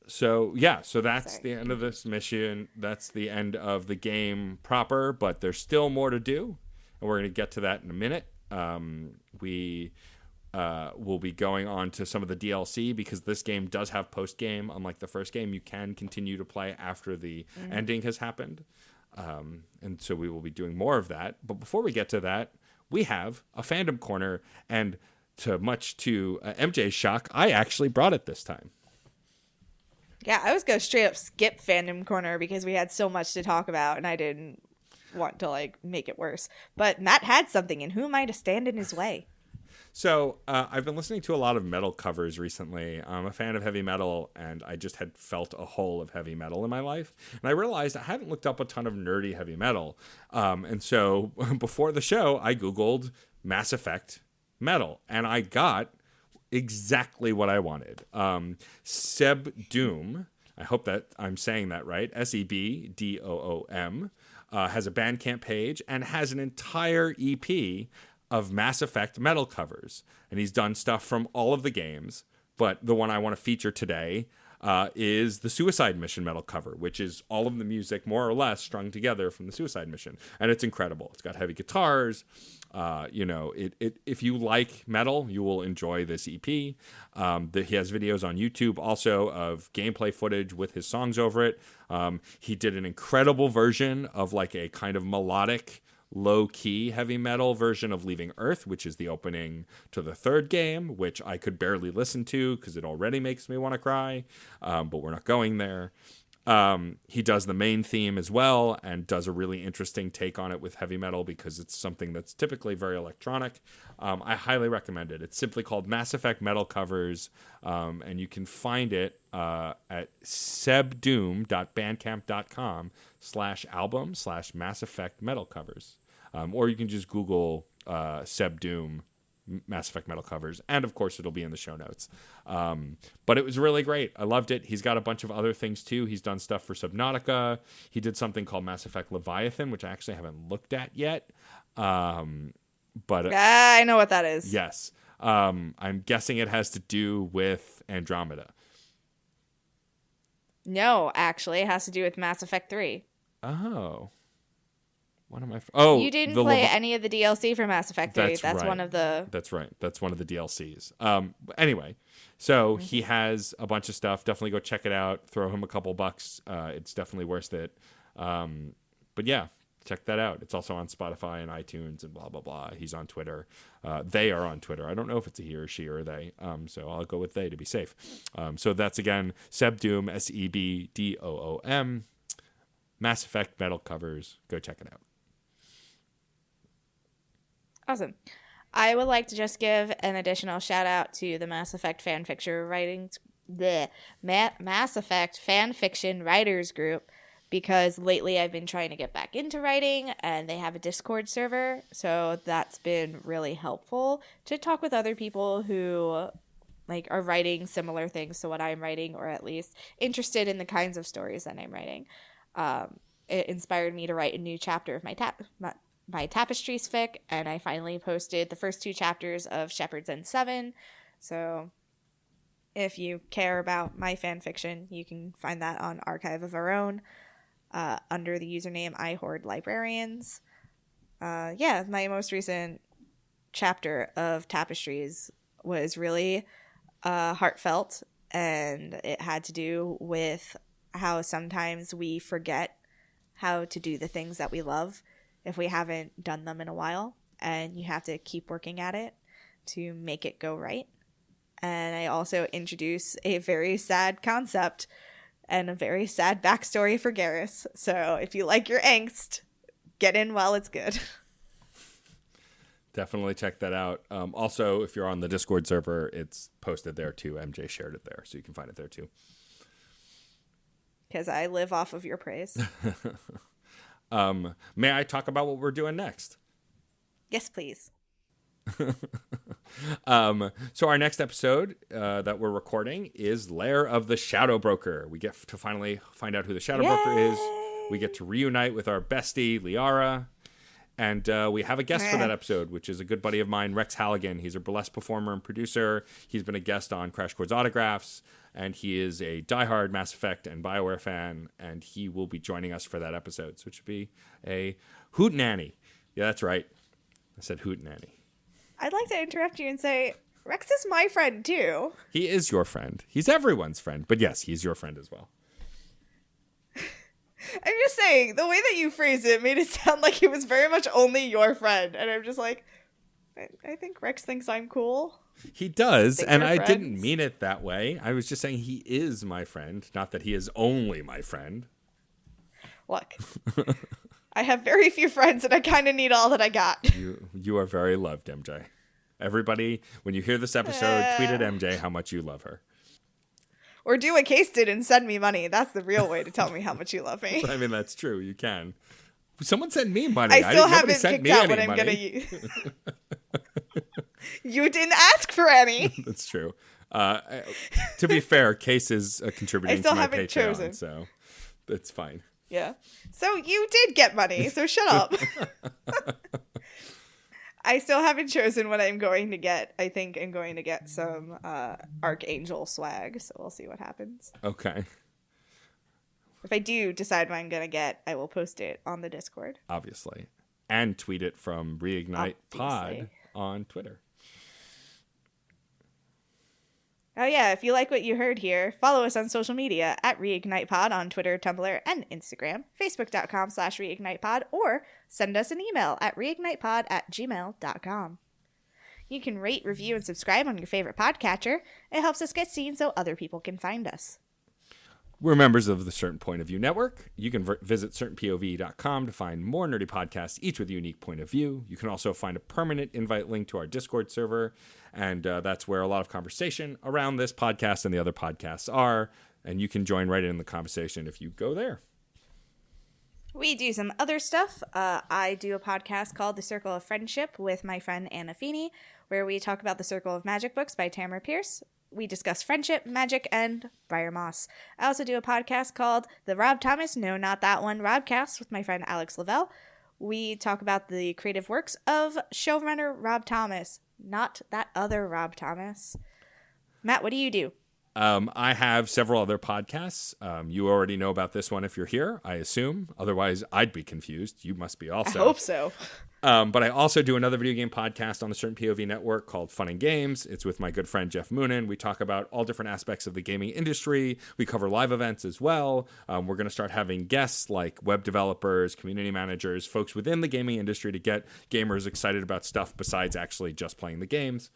So, yeah, so that's the end of this mission. That's the end of the game proper, but there's still more to do, and we're going to get to that in a minute. We will be going on to some of the DLC because this game does have post-game. Unlike the first game, you can continue to play after the ending has happened. And so we will be doing more of that. But before we get to that, we have a fandom corner, and much to MJ's shock, I actually brought it this time. Yeah, I was going to straight up skip fandom corner because we had so much to talk about, and I didn't want to like make it worse. But Matt had something, and who am I to stand in his way? So I've been listening to a lot of metal covers recently. I'm a fan of heavy metal, and I just had felt a hole of heavy metal in my life. And I realized I hadn't looked up a ton of nerdy heavy metal. And so before the show, I Googled Mass Effect metal, and I got exactly what I wanted. Seb Doom, I hope that I'm saying that right, SEBDOOM, has a Bandcamp page and has an entire EP of Mass Effect metal covers. And he's done stuff from all of the games, but the one I want to feature today is the Suicide Mission metal cover, which is all of the music more or less strung together from the Suicide Mission. And it's incredible. It's got heavy guitars. If you like metal, you will enjoy this EP. He has videos on YouTube also of gameplay footage with his songs over it. He did an incredible version of like a kind of melodic, low-key heavy metal version of Leaving Earth, which is the opening to the third game, which I could barely listen to because it already makes me want to cry, but we're not going there. He does the main theme as well and does a really interesting take on it with heavy metal because it's something that's typically very electronic. I highly recommend it. It's simply called Mass Effect Metal Covers, and you can find it at sebdoom.bandcamp.com/album/Mass Effect Metal Covers. Or you can just Google Seb Doom Mass Effect Metal Covers, and of course it'll be in the show notes. But it was really great. I loved it. He's got a bunch of other things too. He's done stuff for Subnautica. He did something called Mass Effect Leviathan, which I actually haven't looked at yet. But I know what that is. Yes. I'm guessing it has to do with Andromeda. No, actually, it has to do with Mass Effect 3. Oh. What am I? You didn't play any of the DLC for Mass Effect 3. That's right. one of the... That's right. That's one of the DLCs. Anyway, so he has a bunch of stuff. Definitely go check it out. Throw him a couple bucks. It's definitely worth it. But yeah, check that out. It's also on Spotify and iTunes and blah, blah, blah. He's on Twitter. They are on Twitter. I don't know if it's a he or she or they. So I'll go with they to be safe. So that's, again, Sebdoom, SEBDOOM. Mass Effect Metal Covers. Go check it out. Awesome. I would like to just give an additional shout out to the Mass Effect fanfiction Mass Effect fanfiction writers group, because lately I've been trying to get back into writing, and they have a Discord server, so that's been really helpful to talk with other people who are writing similar things to what I'm writing, or at least interested in the kinds of stories that I'm writing. It inspired me to write a new chapter of my Tapestries fic, and I finally posted the first 2 chapters of Shepherds and Seven. So if you care about my fan fiction, you can find that on Archive of Our Own under the username iHoardLibrarians. My most recent chapter of Tapestries was really heartfelt, and it had to do with how sometimes we forget how to do the things that we love if we haven't done them in a while, and you have to keep working at it to make it go right. And I also introduce a very sad concept and a very sad backstory for Garrus. So if you like your angst, get in while it's good. Definitely check that out. Also, if you're on the Discord server, it's posted there too. MJ shared it there, so you can find it there too. Because I live off of your praise. May I talk about what we're doing next? Yes, please. So our next episode that we're recording is Lair of the Shadow Broker. We get to finally find out who the Shadow Broker is. We get to reunite with our bestie, Liara. And we have a guest for that episode, which is a good buddy of mine, Rex Halligan. He's a burlesque performer and producer. He's been a guest on Crash Course Autographs, and he is a diehard Mass Effect and BioWare fan, and he will be joining us for that episode, so it should be a hootenanny. Yeah, that's right. I said hootenanny. I'd like to interrupt you and say, Rex is my friend, too. He is your friend. He's everyone's friend, but yes, he's your friend as well. I'm just saying, the way that you phrased it made it sound like he was very much only your friend. And I'm just like, I think Rex thinks I'm cool. He does, and I didn't mean it that way. I was just saying he is my friend, not that he is only my friend. Look, I have very few friends, and I kind of need all that I got. You are very loved, MJ. Everybody, when you hear this episode, tweet at MJ how much you love her. Or do what Case did and send me money. That's the real way to tell me how much you love me. I mean, that's true. You can. Someone send me money. I still haven't picked out what I'm going to use. You didn't ask for any. That's true. To be fair, Case is contributing to my Patreon, chosen. So it's fine. Yeah. So you did get money, so shut up. I still haven't chosen what I'm going to get. I think I'm going to get some Archangel swag, so we'll see what happens. Okay. If I do decide what I'm going to get, I will post it on the Discord. Obviously. And tweet it from Reignite Pod on Twitter. Oh yeah, if you like what you heard here, follow us on social media at ReignitePod on Twitter, Tumblr, and Instagram, Facebook.com/ReignitePod, or send us an email at reignitepod@gmail.com. You can rate, review, and subscribe on your favorite podcatcher. It helps us get seen so other people can find us. We're members of the Certain Point of View Network. You can visit certainpov.com to find more nerdy podcasts, each with a unique point of view. You can also find a permanent invite link to our Discord server, and that's where a lot of conversation around this podcast and the other podcasts are, and you can join right in the conversation if you go there. We do some other stuff. I do a podcast called The Circle of Friendship with my friend Anna Feeney, where we talk about The Circle of Magic books by Tamara Pierce. We discuss friendship, magic, and Briar Moss. I also do a podcast called The Rob Thomas, no, not that one, Robcast with my friend Alex Lavelle. We talk about the creative works of showrunner Rob Thomas, not that other Rob Thomas. Matt, what do you do? I have several other podcasts. You already know about this one if you're here, I assume. Otherwise, I'd be confused. You must be also. I hope so. But I also do another video game podcast on the Certain POV Network called Fun and Games. It's with my good friend Jeff Moonen. We talk about all different aspects of the gaming industry. We cover live events as well. We're going to start having guests like web developers, community managers, folks within the gaming industry to get gamers excited about stuff besides actually just playing the games.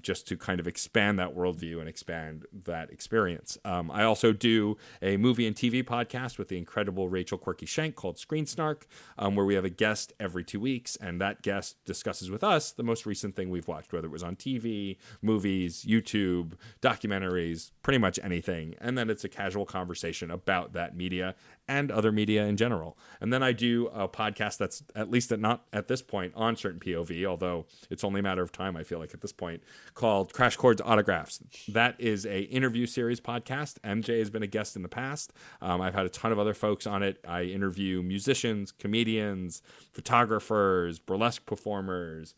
Just to kind of expand that worldview and expand that experience. I also do a movie and TV podcast with the incredible Rachel Quirky Schenk called Screen Snark, where we have a guest every 2 weeks, and that guest discusses with us the most recent thing we've watched, whether it was on TV, movies, YouTube, documentaries, pretty much anything. And then it's a casual conversation about that media and other media in general. And then I do a podcast that's at least not at this point on Certain POV, although it's only a matter of time, I feel like, at this point, called Crash Chords Autographs. That is a interview series podcast. MJ has been a guest in the past. I've had a ton of other folks on it. I interview musicians, comedians, photographers, burlesque performers,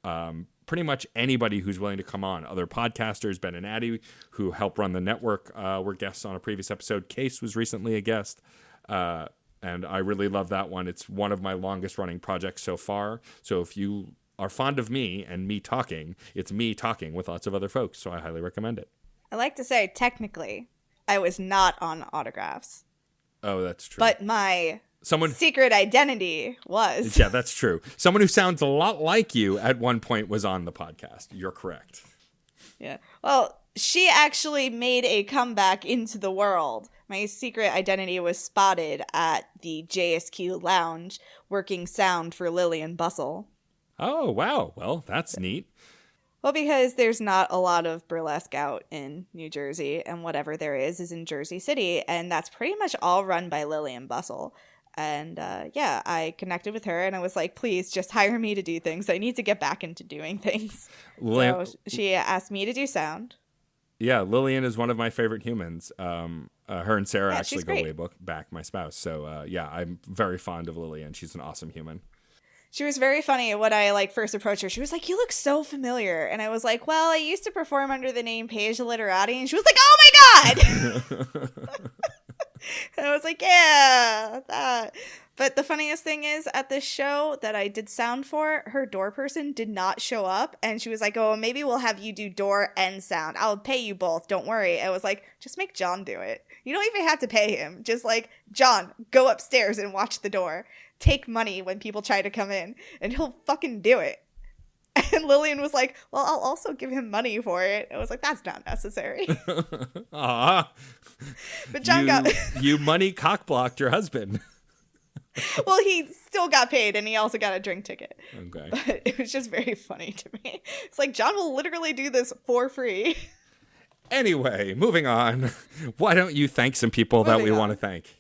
pretty much anybody who's willing to come on. Other podcasters, Ben and Addie, who help run the network, were guests on a previous episode. Case was recently a guest, and I really love that one. It's one of my longest running projects so far. So if you are fond of me and me talking, it's me talking with lots of other folks. So I highly recommend it. I like to say, technically, I was not on Autographs. Oh, that's true. But my secret identity was. Yeah, that's true. Someone who sounds a lot like you at one point was on the podcast. You're correct. Yeah. Well, she actually made a comeback into the world. My secret identity was spotted at the JSQ Lounge working sound for Lillian Bustle. Oh, wow. Well, that's neat. Well, because there's not a lot of burlesque out in New Jersey, and whatever there is in Jersey City, and that's pretty much all run by Lillian Bustle. And yeah, I connected with her, and I was like, please just hire me to do things. I need to get back into doing things. So she asked me to do sound. Yeah, Lillian is one of my favorite humans. Her and Sarah actually go way back, my spouse. So yeah, I'm very fond of Lillian. She's an awesome human. She was very funny when I first approached her. She was like, you look so familiar. And I was like, well, I used to perform under the name Paige Literati. And she was like, oh my God. And I was like, yeah, that. But the funniest thing is, at this show that I did sound for, her door person did not show up. And she was like, oh, maybe we'll have you do door and sound. I'll pay you both. Don't worry. I was like, just make John do it. You don't even have to pay him. Just John, go upstairs and watch the door. Take money when people try to come in, and he'll fucking do it. And Lillian was like, well, I'll also give him money for it. I was like, that's not necessary. But John you money cockblocked your husband. Well, he still got paid, and he also got a drink ticket. Okay. But it was just very funny to me. It's like, John will literally do this for free. Anyway, moving on. Why don't you thank some people that we want to thank?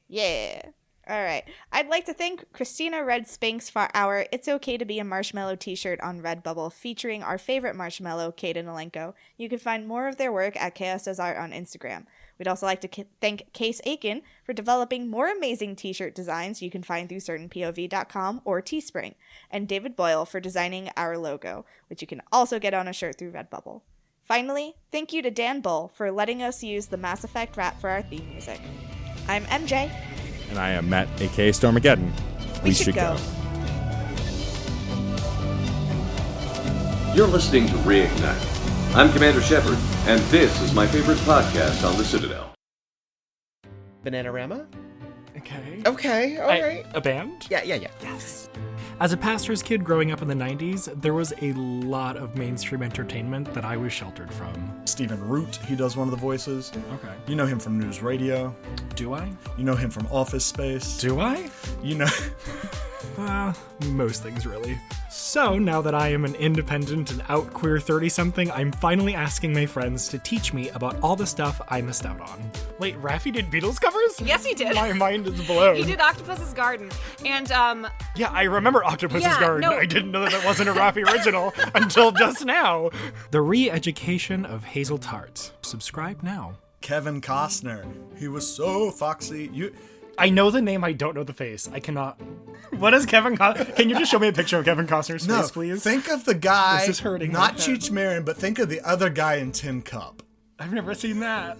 Yeah. All right. I'd like to thank Christina Red Spanks for our It's Okay to Be a Marshmallow t-shirt on Redbubble featuring our favorite marshmallow, Kaden Alenko. You can find more of their work at Chaos Does Art on Instagram. We'd also like to thank Case Aiken for developing more amazing t-shirt designs you can find through certainpov.com or Teespring, and David Boyle for designing our logo, which you can also get on a shirt through Redbubble. Finally, thank you to Dan Bull for letting us use the Mass Effect rap for our theme music. I'm MJ. And I am Matt, a.k.a. Stormageddon. We should go. You're listening to Reignite. I'm Commander Shepard, and this is my favorite podcast on the Citadel. Bananarama? Okay. Okay, all right. A band? Yeah. Yes. As a pastor's kid growing up in the 90s, there was a lot of mainstream entertainment that I was sheltered from. Stephen Root, he does one of the voices. Okay. You know him from News Radio. Do I? You know him from Office Space. Do I? You know... Most things, really. So, now that I am an independent and out queer 30-something, I'm finally asking my friends to teach me about all the stuff I missed out on. Wait, Raffi did Beatles covers? Yes, he did. My mind is blown. He did Octopus's Garden. And, Yeah, I remember Octopus's Yeah, Garden. no. I didn't know that wasn't a Raffi original until just now. The Re-Education of Hazel Tart. Subscribe now. Kevin Costner. He was so foxy. I know the name, I don't know the face. I cannot... What is Kevin Costner? Can you just show me a picture of Kevin Costner's face, please? Think of the guy, This is hurting not my head. Cheech Marin, but think of the other guy in Tin Cup. I've never seen that.